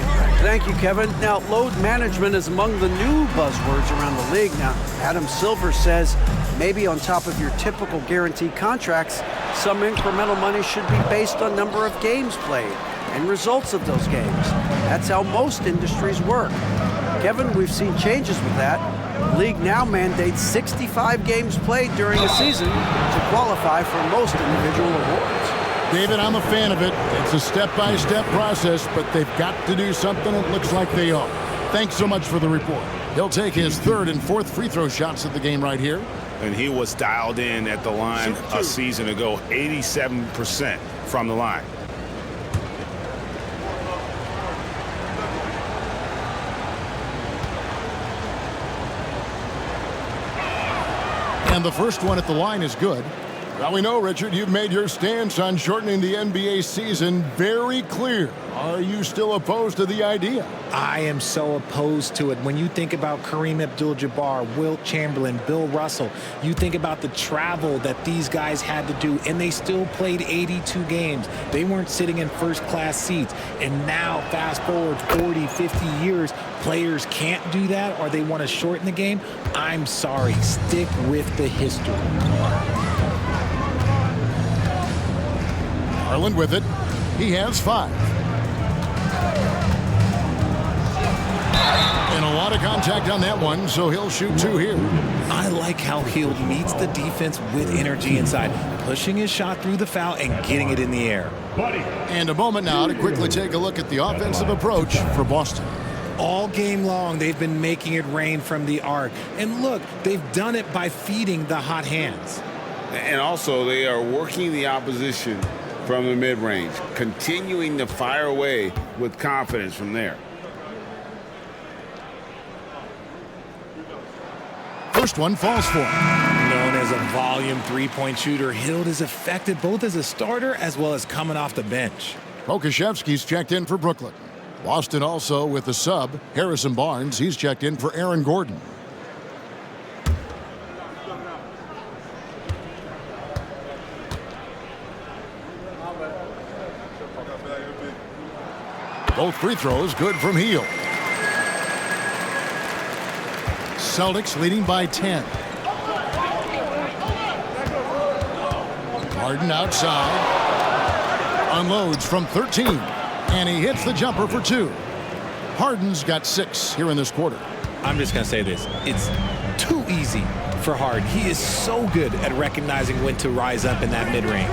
Thank you, Kevin. Now, load management is among the new buzzwords around the league. Now, Adam Silver says maybe on top of your typical guaranteed contracts, some incremental money should be based on number of games played and results of those games. That's how most industries work. Kevin, we've seen changes with that. The league now mandates 65 games played during a season to qualify for most individual awards. David, I'm a fan of it. It's a step-by-step process, but they've got to do something. It looks like they are. Thanks so much for the report. He'll take his 3rd and 4th free throw shots of the game right here. And he was dialed in at the line a season ago, 87% from the line. And the first one at the line is good. Now we know, Richard, you've made your stance on shortening the NBA season very clear. Are you still opposed to the idea? I am so opposed to it. When you think about Kareem Abdul-Jabbar, Wilt Chamberlain, Bill Russell, you think about the travel that these guys had to do, and they still played 82 games. They weren't sitting in first-class seats. And now, fast forward 40, 50 years, players can't do that, or they want to shorten the game. I'm sorry. Stick with the history. Garland with it. He has 5. And a lot of contact on that one, so he'll shoot 2 here. I like how Hield meets the defense with energy inside, pushing his shot through the foul and getting it in the air. And a moment now to quickly take a look at the offensive approach for Boston. All game long, they've been making it rain from the arc. And look, they've done it by feeding the hot hands. And also, they are working the opposition from the mid-range, continuing to fire away with confidence from there. First one falls for him. Known as a volume three-point shooter, Hield is effective both as a starter as well as coming off the bench. Pokusevski's checked in for Brooklyn. Boston also with the sub, Harrison Barnes. He's checked in for Aaron Gordon. Both free throws good from Hield. Celtics leading by 10. Harden outside. Unloads from 13. And he hits the jumper for 2. Harden's got 6 here in this quarter. I'm just going to say this. It's too easy for Harden. He is so good at recognizing when to rise up in that mid-range.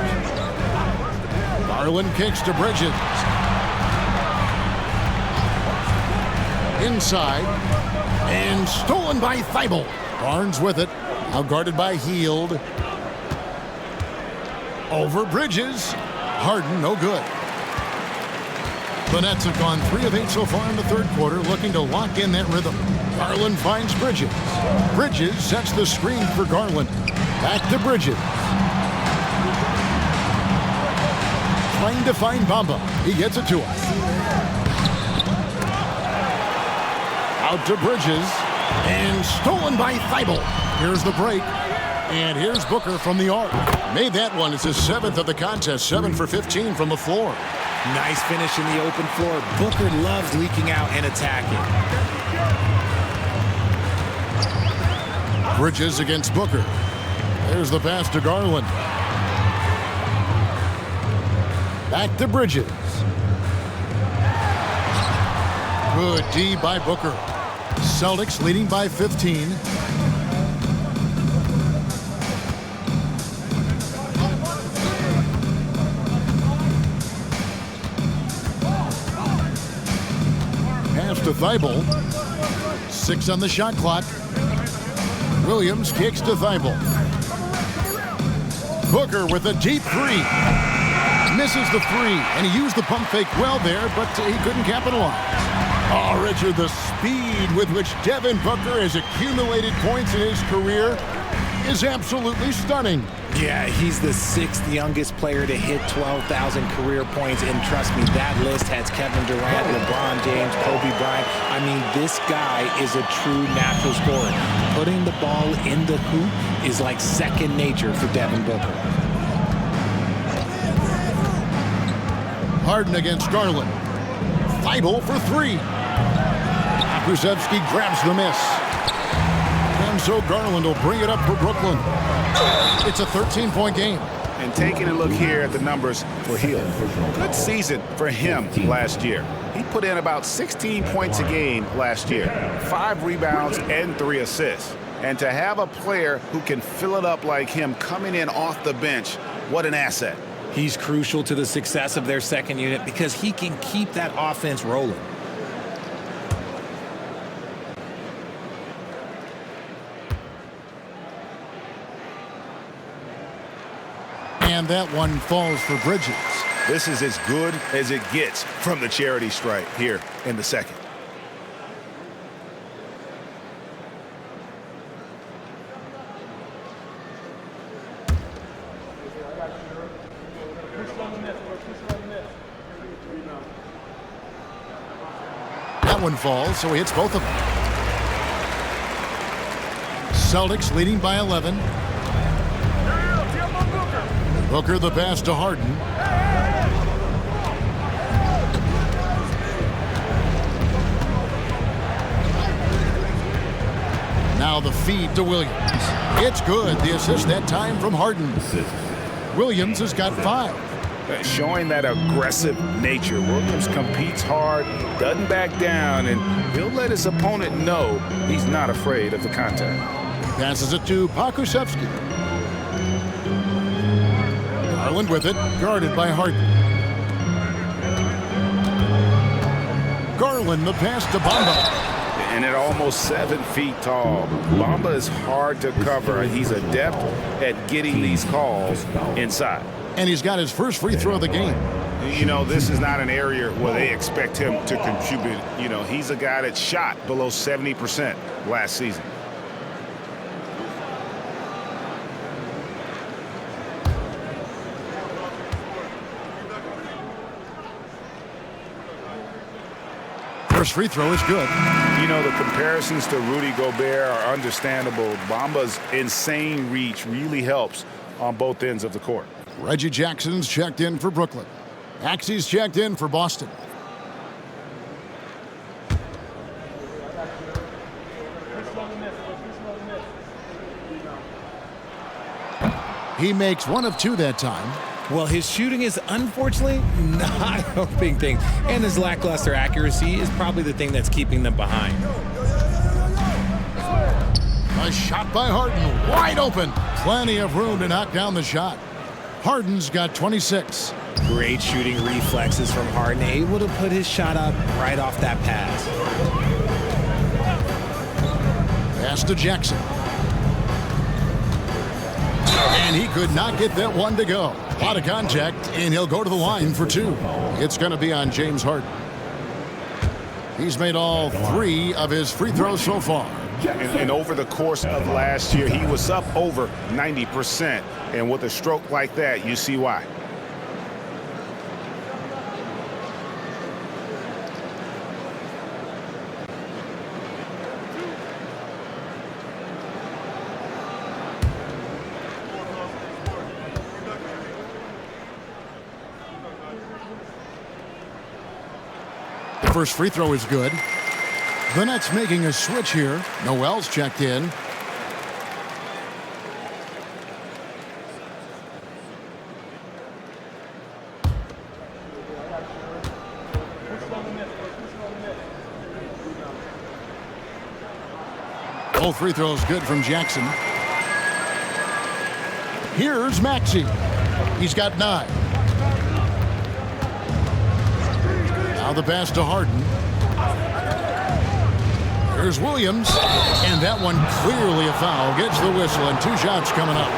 Garland kicks to Bridges. Inside. And stolen by Thibault. Barnes with it. Now guarded by Hield. Over Bridges. Harden, no good. The Nets have gone 3 of 8 so far in the third quarter, looking to lock in that rhythm. Garland finds Bridges. Bridges sets the screen for Garland. Back to Bridges. Trying to find Bamba. He gets it to him. Out to Bridges. And stolen by Thibault. Here's the break. And here's Booker from the arc. Made that one. It's his 7th of the contest. 7 for 15 from the floor. Nice finish in the open floor. Booker loves leaking out and attacking. Bridges against Booker. There's the pass to Garland. Back to Bridges. Good D by Booker. Celtics leading by 15. To Thibault. 6 on the shot clock. Williams kicks to Thibault. Booker with a deep three. Misses the three, and he used the pump fake well there, but he couldn't capitalize. Oh, Richard, the speed with which Devin Booker has accumulated points in his career is absolutely stunning. Yeah, he's the 6th youngest player to hit 12,000 career points, and trust me, that list has Kevin Durant, LeBron James, Kobe Bryant. I mean, this guy is a true natural scorer. Putting the ball in the hoop is like second nature for Devin Booker. Harden against Garland. Feibel for three. Krzyzewski grabs the miss. And so Garland will bring it up for Brooklyn. It's a 13-point game. And taking a look here at the numbers for Hill. Good season for him last year. He put in about 16 points a game last year. 5 rebounds and 3 assists. And to have a player who can fill it up like him coming in off the bench, what an asset. He's crucial to the success of their second unit because he can keep that offense rolling. And that one falls for Bridges. This is as good as it gets from the charity stripe here in the second. That one falls, so he hits both of them. Celtics leading by 11. Booker the pass to Harden. Now the feed to Williams. It's good. The assist that time from Harden. Williams has got 5. Showing that aggressive nature. Williams competes hard, doesn't back down, and he'll let his opponent know he's not afraid of the contact. Passes it to Krzyzewski. Garland with it, guarded by Harden. Garland the pass to Bamba. And at almost 7 feet tall, Bamba is hard to cover. He's adept at getting these calls inside. And he's got his first free throw of the game. You know, this is not an area where they expect him to contribute. You know, he's a guy that shot below 70% last season. First free throw is good. You know, the comparisons to Rudy Gobert are understandable. Bamba's insane reach really helps on both ends of the court. Reggie Jackson's checked in for Brooklyn. Axie's checked in for Boston. He makes 1 of 2 that time. Well, his shooting is unfortunately not helping things, and his lackluster accuracy is probably the thing that's keeping them behind. A shot by Harden, wide open. Plenty of room to knock down the shot. Harden's got 26. Great shooting reflexes from Harden, able to put his shot up right off that pass. Pass to Jackson. And he could not get that one to go. A lot of contact, and he'll go to the line for 2. It's going to be on James Harden. He's made all 3 of his free throws so far. And over the course of last year, he was up over 90%. And with a stroke like that, you see why. The first free throw is good. The Nets making a switch here. Noel's checked in. Both free throws good from Jackson. Here's Maxey. He's got 9. Now the pass to Harden. Here's Williams. And that one clearly a foul. Gets the whistle, and 2 shots coming up.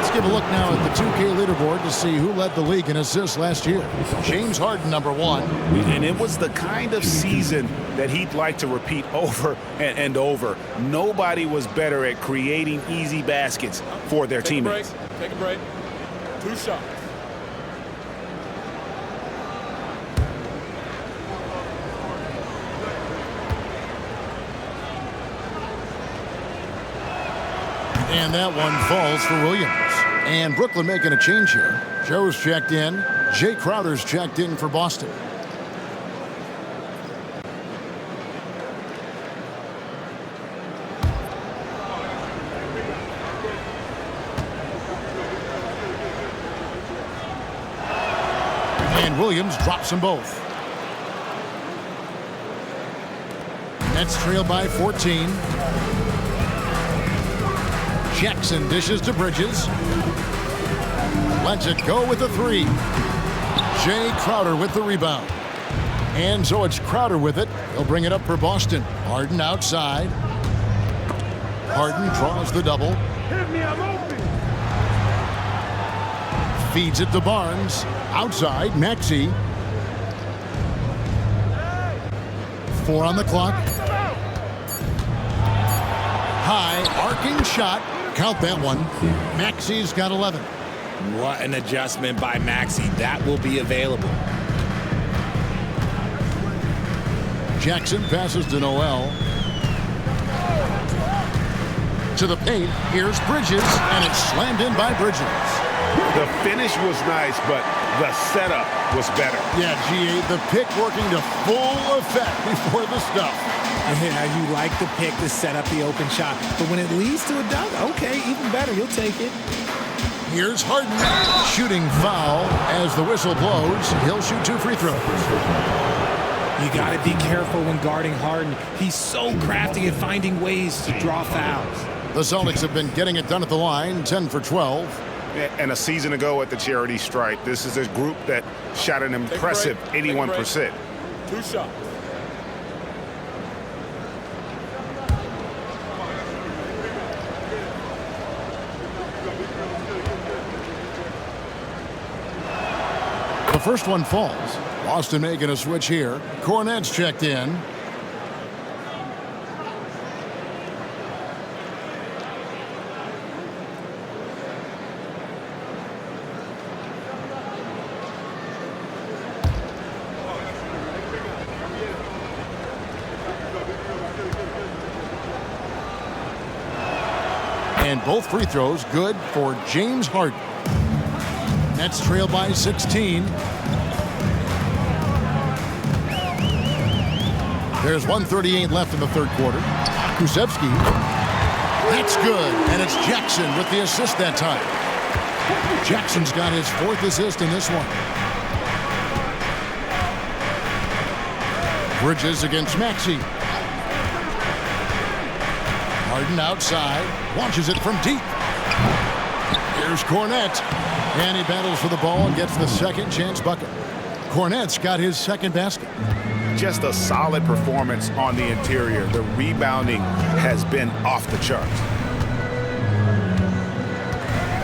Let's give a look now at the 2K leaderboard to see who led the league in assists last year. James Harden, number 1. And it was the kind of season that he'd like to repeat over and over. Nobody was better at creating easy baskets for their teammates. Take a break. 2 shots. And that one falls for Williams. And Brooklyn making a change here. Joe's checked in. Jay Crowder's checked in for Boston. And Williams drops them both. Nets trail by 14. Jackson dishes to Bridges. Lets it go with a 3. Jay Crowder with the rebound. And so it's Crowder with it. He'll bring it up for Boston. Harden outside. Harden draws the double. Feeds it to Barnes. Outside, Maxey. 4 on the clock. High, arcing shot. Count that one. Maxey's got 11. What an adjustment by Maxey. That will be available. Jackson passes to Noel. To the paint. Here's Bridges, and it's slammed in by Bridges. The finish was nice, but the setup was better. Yeah, G.A., the pick working to full effect before the stuff. Yeah, you like the pick to set up the open shot. But when it leads to a dunk, okay, even better. You'll take it. Here's Harden. Shooting foul as the whistle blows. He'll shoot 2 free throws. You got to be careful when guarding Harden. He's so crafty at finding ways to draw fouls. The Celtics have been getting it done at the line, 10 for 12. And a season ago at the charity stripe, this is a group that shot an impressive 81%. 2 shots. The first one falls. Boston making a switch here. Cornette's checked in. And both free throws good for James Harden. Nets trail by 16. There's 1:38 left in the third quarter. Kusevsky. That's good. And it's Jackson with the assist that time. Jackson's got his 4th assist in this one. Bridges against Maxey. Harden outside. Launches it from deep. Here's Cornette. And he battles for the ball and gets the second chance bucket. Cornette's got his second basket. Just a solid performance on the interior. The rebounding has been off the charts.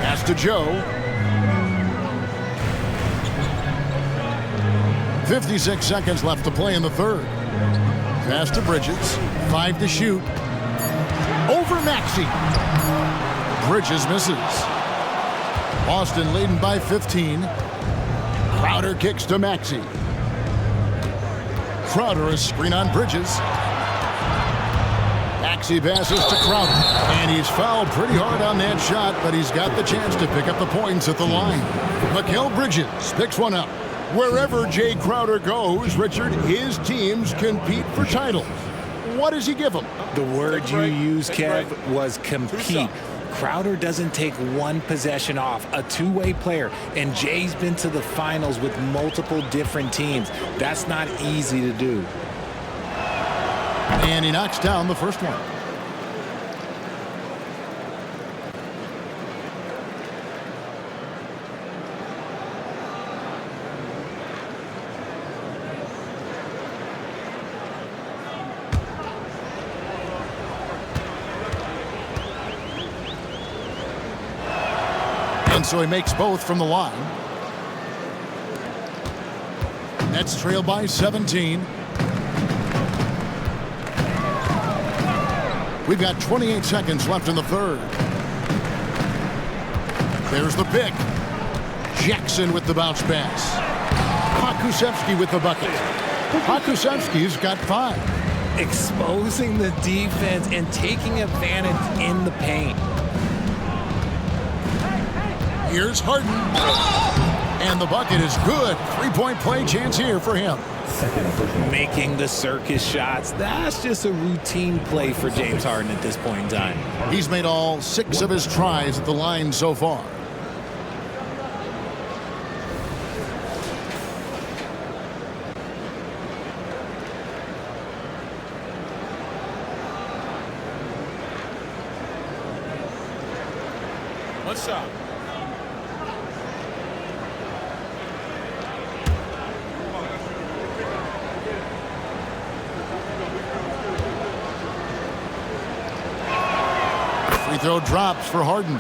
Pass to Joe. 56 seconds left to play in the third. Pass to Bridges. 5 to shoot. Over Maxey. Bridges misses. Boston leading by 15. Crowder kicks to Maxey. Crowder a screen on Bridges. Maxey passes to Crowder. And he's fouled pretty hard on that shot, but he's got the chance to pick up the points at the line. Mikal Bridges picks one up. Wherever Jay Crowder goes, Richard, his teams compete for titles. What does he give them? The word you used, Kev, was compete. Crowder doesn't take one possession off, a two-way player, and Jay's been to the finals with multiple different teams. That's not easy to do. And he knocks down the first one. And so he makes both from the line. Nets trail by 17. We've got 28 seconds left in the third. There's the pick. Jackson with the bounce pass. Pokusevski with the bucket. Pokusevski's got 5. Exposing the defense and taking advantage in the paint. Here's Harden. And the bucket is good. 3-point play chance here for him. Making the circus shots. That's just a routine play for James Harden at this point in time. He's made all 6 of his tries at the line so far. One shot. Free throw drops for Harden.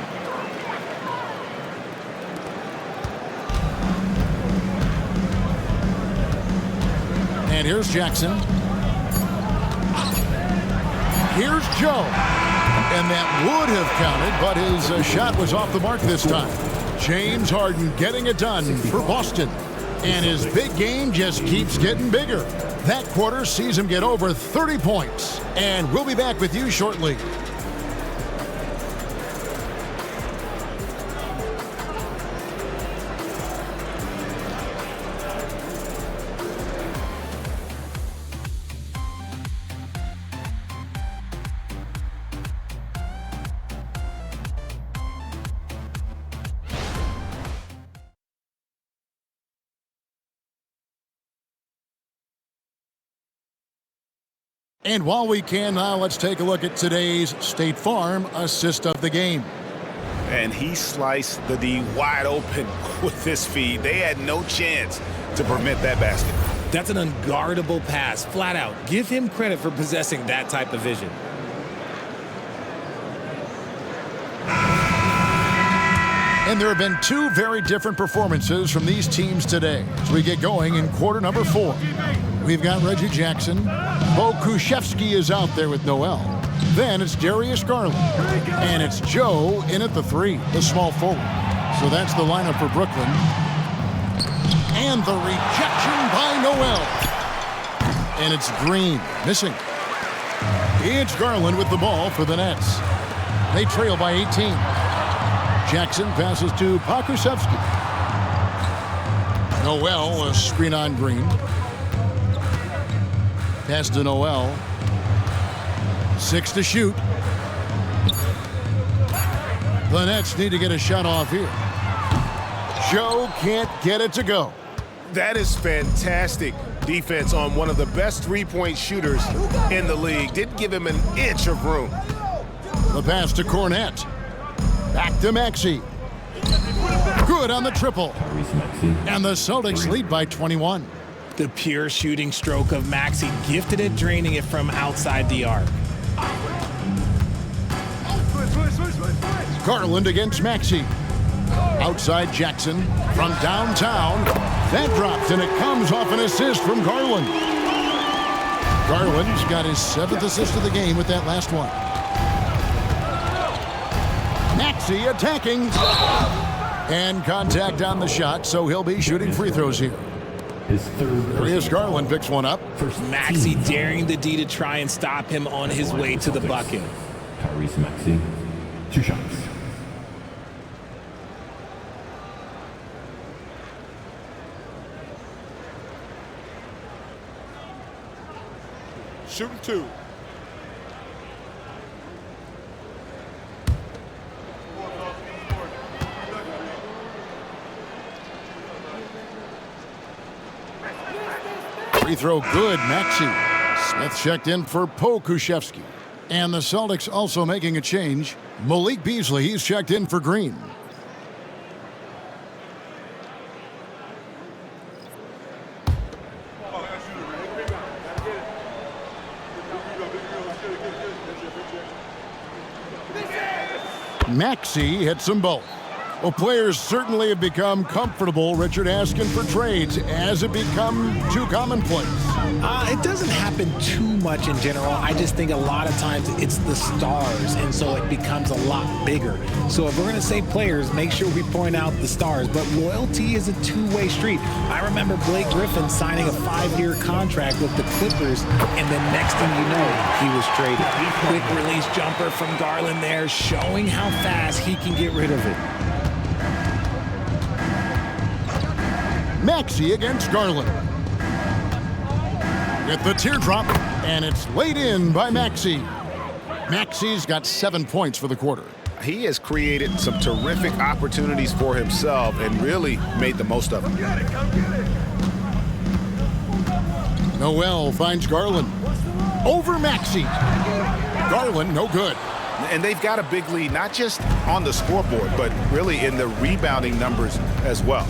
And here's Jackson. Here's Joe. And that would have counted, but his shot was off the mark this time. James Harden getting it done for Boston. And his big game just keeps getting bigger. That quarter sees him get over 30 points. And we'll be back with you shortly. And while we can now, let's take a look at today's State Farm assist of the game. And he sliced the D wide open with this feed. They had no chance to prevent that basket. That's an unguardable pass, flat out. Give him credit for possessing that type of vision. And there have been 2 very different performances from these teams today as we get going in quarter number 4. We've got Reggie Jackson. Pokusevski is out there with Noel. Then it's Darius Garland. And it's Joe in at the 3, the small forward. So that's the lineup for Brooklyn. And the rejection by Noel. And it's Green missing. It's Garland with the ball for the Nets. They trail by 18. Jackson passes to Pokusevski. Noel, a screen on Green. Pass to Noel. 6 to shoot. The Nets need to get a shot off here. Joe can't get it to go. That is fantastic defense on one of the best three-point shooters in the league. Didn't give him an inch of room. The pass to Cornette. Back to Maxey. Good on the triple. And the Celtics lead by 21. The pure shooting stroke of Maxey, gifted at draining it from outside the arc. Garland against Maxey. Outside Jackson from downtown. That dropped, and it comes off an assist from Garland. Garland's got his 7th assist of the game with that last one. Maxey attacking. And contact on the shot, so he'll be shooting free throws here. Darius Garland picks one up. Maxey daring the D to try and stop him on his way to the bucket. Tyrese Maxey, 2 shots. Shooting 2. Free throw good, Maxey. Smith checked in for Pokusevski. And the Celtics also making a change. Malik Beasley, he's checked in for Green. Maxey hits them both. Well, players certainly have become comfortable, Richard, asking for trades. Has it become too commonplace? It doesn't happen too much in general. I just think a lot of times it's the stars, and so it becomes a lot bigger. So if we're going to say players, make sure we point out the stars. But loyalty is a two-way street. I remember Blake Griffin signing a 5-year contract with the Clippers, and the next thing you know, he was traded. Quick release jumper from Garland there, showing how fast he can get rid of it. Maxey against Garland. With the teardrop, and it's laid in by Maxey. Maxey's got 7 points for the quarter. He has created some terrific opportunities for himself and really made the most of them. Noel finds Garland. Over Maxey. Garland, no good. And they've got a big lead, not just on the scoreboard, but really in the rebounding numbers as well.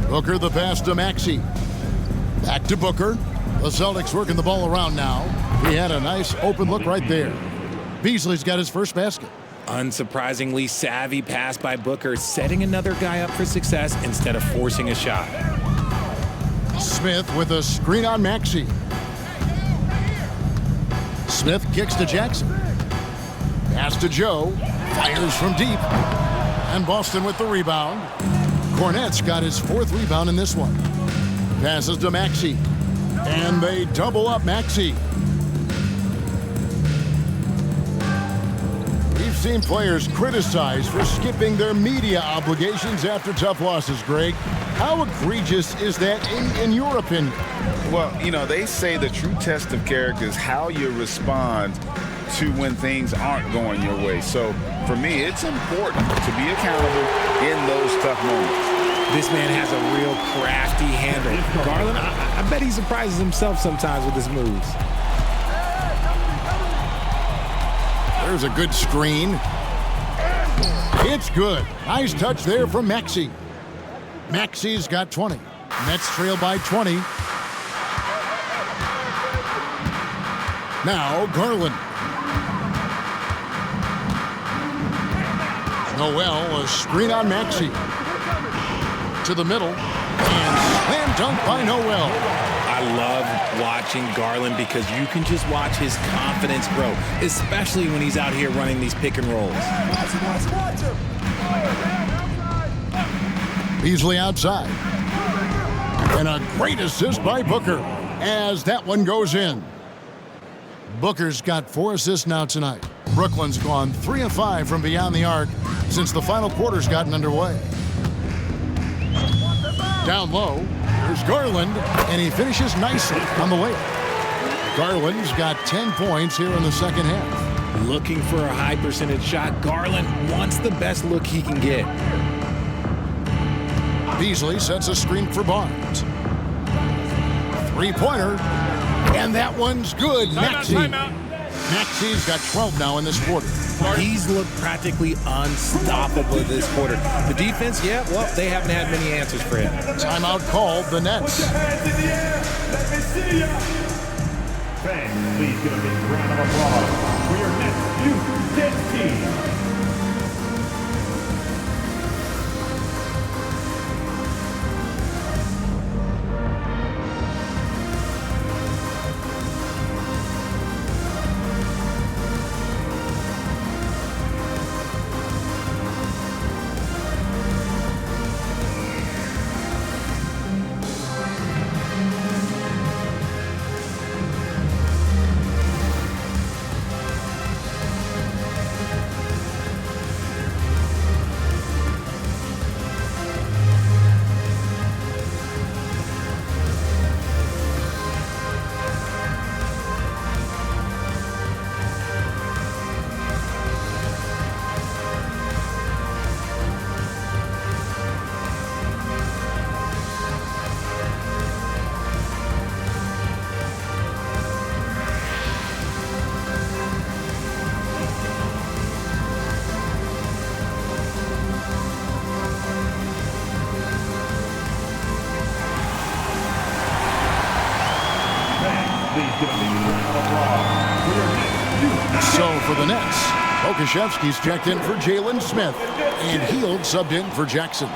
Booker the pass to Maxey. Back to Booker. The Celtics working the ball around now. He had a nice open look right there. Beasley's got his first basket. Unsurprisingly savvy pass by Booker, setting another guy up for success instead of forcing a shot. Smith with a screen on Maxey. Smith kicks to Jackson. Pass to Joe. Fires from deep. And Boston with the rebound. Cornette's got his 4th rebound in this one. Passes to Maxey. And they double up Maxey. We've seen players criticized for skipping their media obligations after tough losses, Greg. How egregious is that in your opinion? Well, you know, they say the true test of character is how you respond to when things aren't going your way. So for me, it's important to be accountable in those tough moments. This man has a real crafty handle. Garland, I bet he surprises himself sometimes with his moves. There's a good screen. It's good. Nice touch there from Maxey. Maxey's got 20. Nets trail by 20. Now Garland. Noel, a screen on Maxey. To the middle. And slam dunk by Noel. I love watching Garland because you can just watch his confidence grow, especially when he's out here running these pick and rolls. Beasley outside. And a great assist by Booker as that one goes in. Booker's got 4 assists now tonight. Brooklyn's gone 3 of 5 from beyond the arc since the final quarter's gotten underway. Down low, there's Garland, and he finishes nicely on the layup. Garland's got 10 points here in the second half. Looking for a high percentage shot, Garland wants the best look he can get. Beasley sets a screen for Barnes. 3-pointer, and that one's good. Maxey. Maxey's got 12 now in this quarter. He's looked practically unstoppable this quarter. The defense, yeah, well, they haven't had many answers for him. Timeout called, the Nets. Fans, please give a big round of applause for your Nets Youth Kids team. So for the Nets, Okashevsky's checked in for Jalen Smith. And Heald subbed in for Jackson.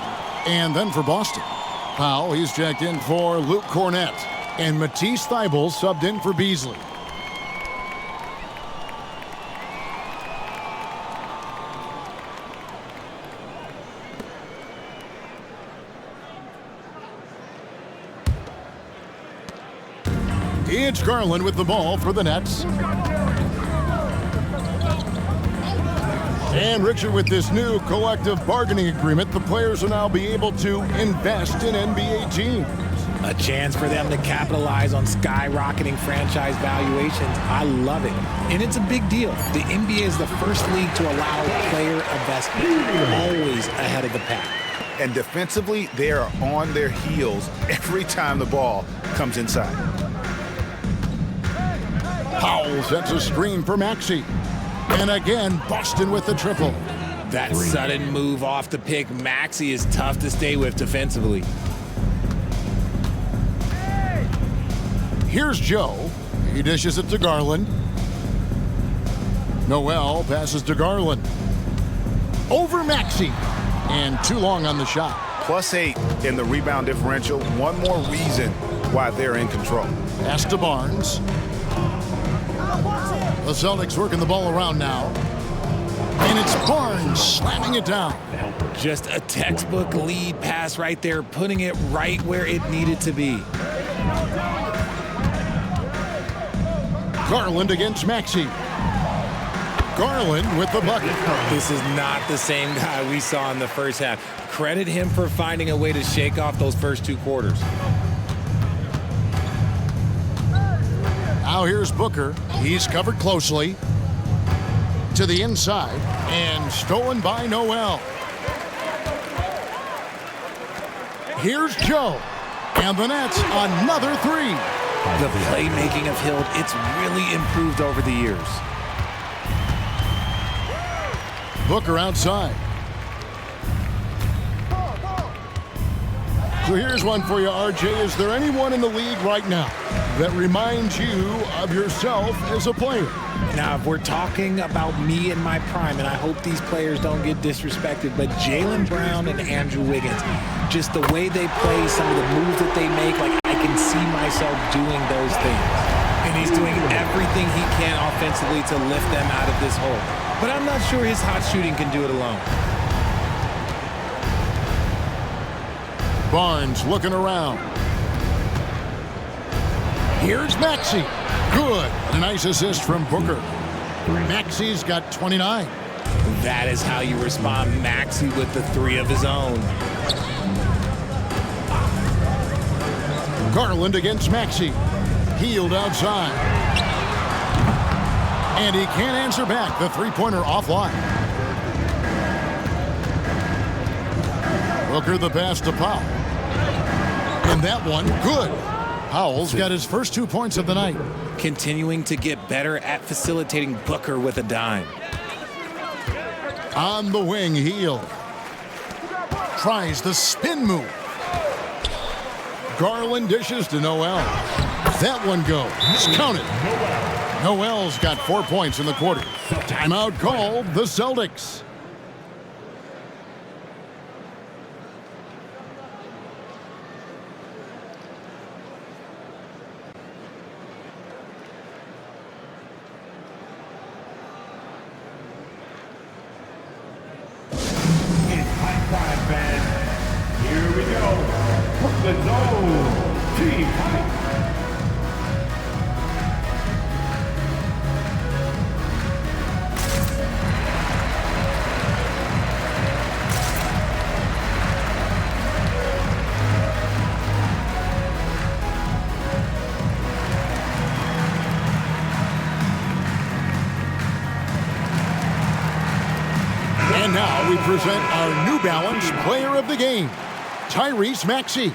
And then for Boston, Powell, he's checked in for Luke Cornett. And Matisse Thybulle subbed in for Beasley. It's Garland with the ball for the Nets. And Richard, with this new collective bargaining agreement, the players will now be able to invest in NBA teams. A chance for them to capitalize on skyrocketing franchise valuations. I love it. And it's a big deal. The NBA is the first league to allow player investment, always ahead of the pack. And defensively, they are on their heels every time the ball comes inside. Powell sets a screen for Maxey. And again, Boston with the triple. That sudden move off the pick, Maxey, is tough to stay with defensively. Here's Joe. He dishes it to Garland. Noel passes to Garland. Over Maxey. And too long on the shot. +8 in the rebound differential. One more reason why they're in control. Pass to Barnes. The Celtics working the ball around now. And it's Barnes slamming it down. Just a textbook lead pass right there, putting it right where it needed to be. Garland against Maxey. Garland with the bucket. This is not the same guy we saw in the first half. Credit him for finding a way to shake off those first 2 quarters. Now here's Booker. He's covered closely. To the inside. And stolen by Noel. Here's Joe. And the Nets, another 3. The playmaking of Hield, it's really improved over the years. Booker outside. So here's one for you, RJ. Is there anyone in the league right now that reminds you of yourself as a player? Now, if we're talking about me in my prime, and I hope these players don't get disrespected, but Jaylen Brown and Andrew Wiggins, just the way they play, some of the moves that they make, like I can see myself doing those things. And he's doing everything he can offensively to lift them out of this hole. But I'm not sure his hot shooting can do it alone. Barnes looking around. Here's Maxey. Good. A nice assist from Booker. Maxey's got 29. That is how you respond. Maxey with the 3 of his own. Garland against Maxey. Heald outside. And he can't answer back. The 3-pointer offline. Booker the pass to Powell. And that one, good. Powell's got his first 2 points of the night. Continuing to get better at facilitating Booker with a dime. On the wing, Heald. Tries the spin move. Garland dishes to Noel. That one goes. Count it. Noel's got 4 points in the quarter. Timeout called the Celtics. And now we present our New Balance Player of the Game, Tyrese Maxey.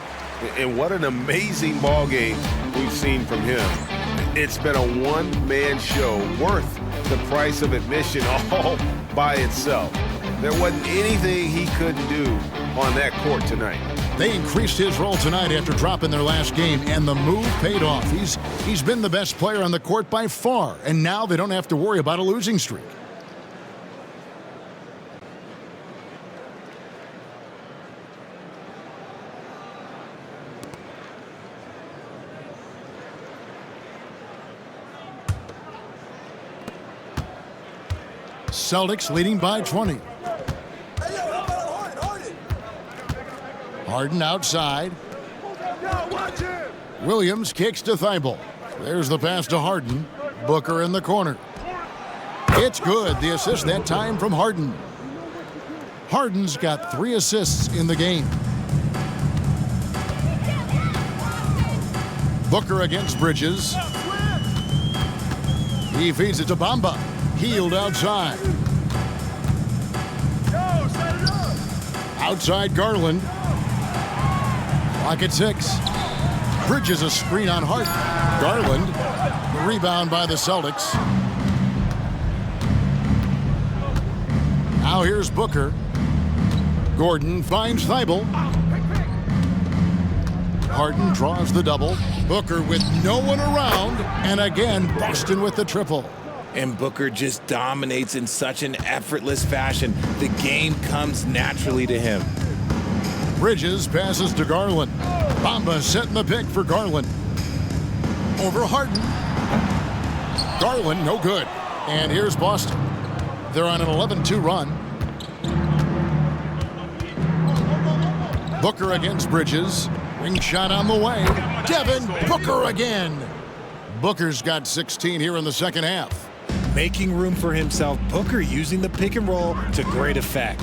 And what an amazing ball game we've seen from him. It's been a one-man show worth the price of admission all by itself. There wasn't anything he couldn't do on that court tonight. They increased his role tonight after dropping their last game, and the move paid off. He's been the best player on the court by far, and now they don't have to worry about a losing streak. Celtics leading by 20. Harden outside. Williams kicks to Thibault. There's the pass to Harden. Booker in the corner. It's good. The assist that time from Harden. Harden's got 3 assists in the game. Booker against Bridges. He feeds it to Bamba. Healed outside. Outside Garland. Clock at 6. Bridges a screen on Harden. Garland. Rebound by the Celtics. Now here's Booker. Gordon finds Thibault. Harden draws the double. Booker with no one around. And again, Boston with the triple. And Booker just dominates in such an effortless fashion. The game comes naturally to him. Bridges passes to Garland. Bamba setting the pick for Garland. Over Harden. Garland, no good. And here's Boston. They're on an 11-2 run. Booker against Bridges. Ring shot on the way. Devin Booker again. Booker's got 16 here in the second half. Making room for himself, Booker using the pick and roll to great effect.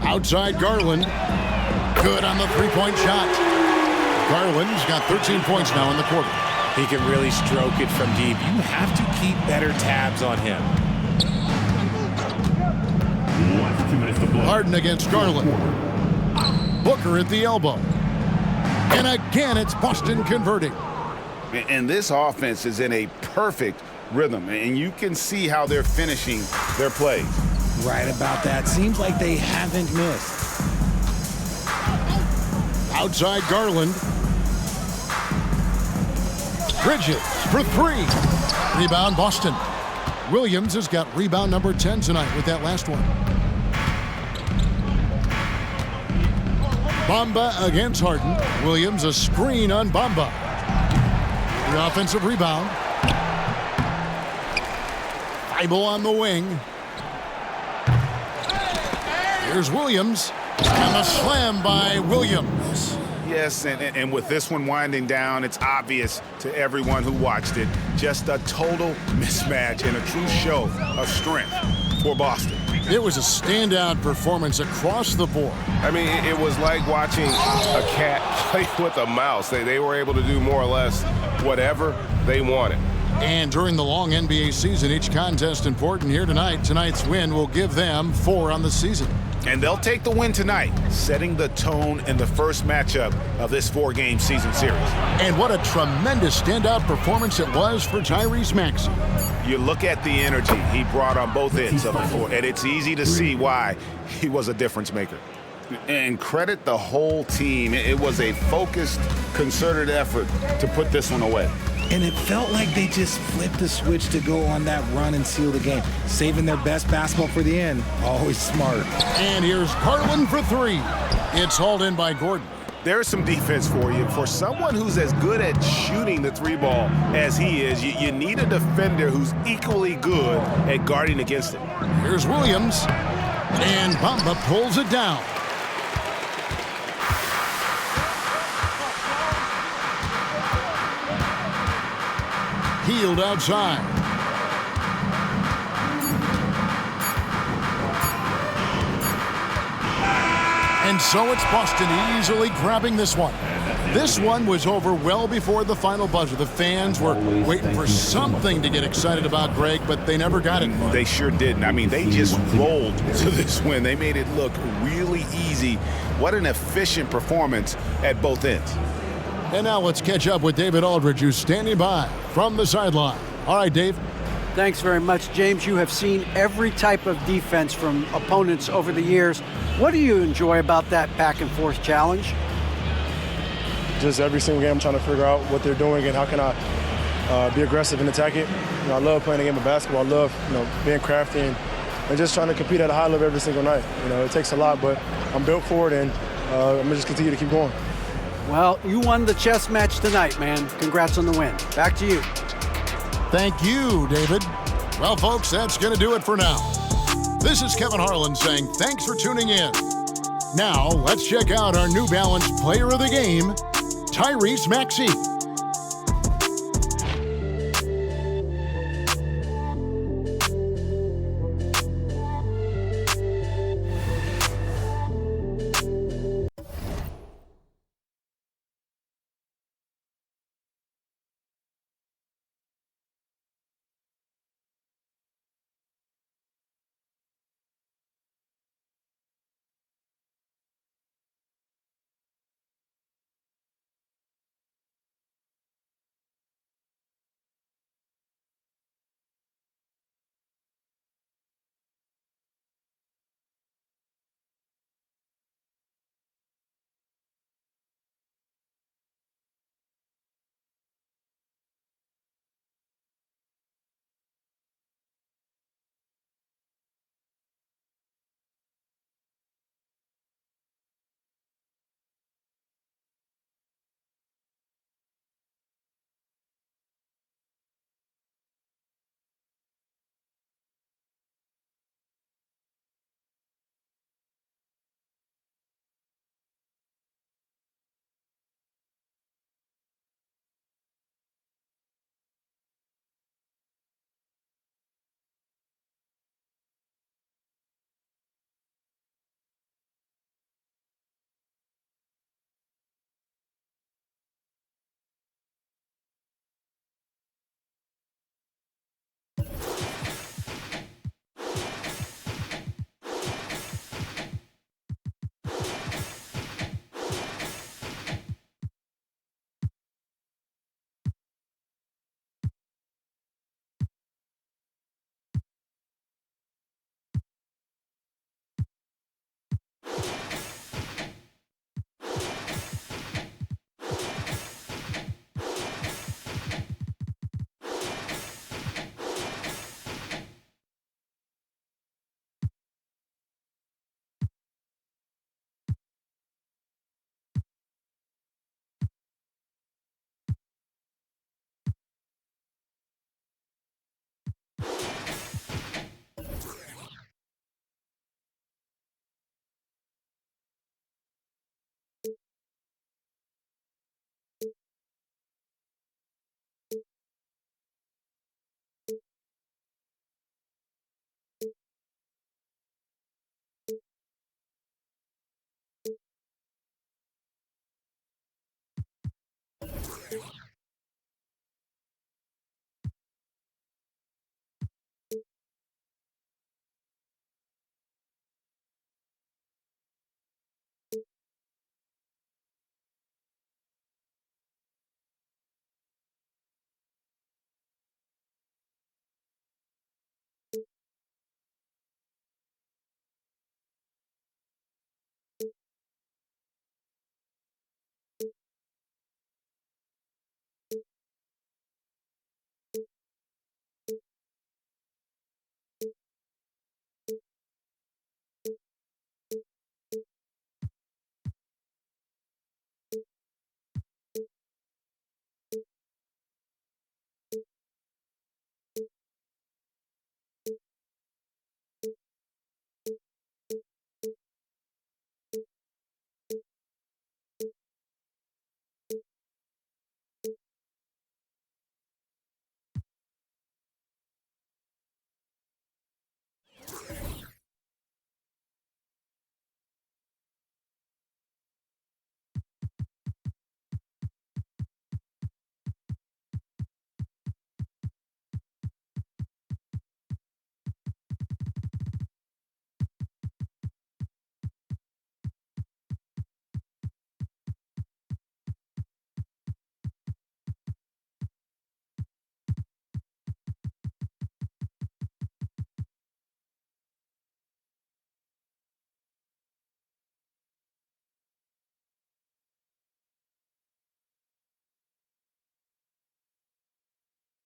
Outside Garland. Good on the three-point shot. Garland's got 13 points now in the quarter. He can really stroke it from deep. You have to keep better tabs on him. Harden against Garland. Booker at the elbow. And again, it's Boston converting. And this offense is in a perfect rhythm, and you can see how they're finishing their plays. Right about that. Seems like they haven't missed. Outside Garland. Bridges for 3. Rebound Boston. Williams has got rebound number 10 tonight with that last one. Bamba against Harden. Williams a screen on Bamba. The offensive rebound. Thibault on the wing. Here's Williams. And the slam by Williams. Yes, and with this one winding down, it's obvious to everyone who watched it. Just a total mismatch and a true show of strength for Boston. It was a standout performance across the board. I mean, it was like watching a cat play with a mouse. They were able to do more or less whatever they wanted. And during the long NBA season, each contest important here tonight. Tonight's win will give them 4 on the season. And they'll take the win tonight, setting the tone in the first matchup of this 4-game season series. And what a tremendous standout performance it was for Tyrese Maxey. You look at the energy he brought on both ends of the floor, and it's easy to see why he was a difference maker. And credit the whole team. It was a focused, concerted effort to put this one away. And it felt like they just flipped the switch to go on that run and seal the game. Saving their best basketball for the end. Always smart. And here's Garland for 3. It's hauled in by Gordon. There's some defense for you. For someone who's as good at shooting the 3-ball as he is, you need a defender who's equally good at guarding against it. Here's Williams. And Bamba pulls it down. Healed outside. And so it's Boston easily grabbing this one. This one was over well before the final buzzer. The fans were waiting for something to get excited about, Greg, but they never got it. They sure didn't. I mean, they just rolled to this win. They made it look really easy. What an efficient performance at both ends. And now let's catch up with David Aldridge, who's standing by from the sideline. All right, Dave. Thanks very much, James. You have seen every type of defense from opponents over the years. What do you enjoy about that back-and-forth challenge? Just every single game I'm trying to figure out what they're doing and how can I be aggressive and attack it. You know, I love playing a game of basketball. I love, being crafty and just trying to compete at a high level every single night. It takes a lot, but I'm built for it, and I'm going to just continue to keep going. Well, you won the chess match tonight, man. Congrats on the win. Back to you. Thank you, David. Well, folks, that's going to do it for now. This is Kevin Harlan saying thanks for tuning in. Now, let's check out our New Balance Player of the Game, Tyrese Maxey.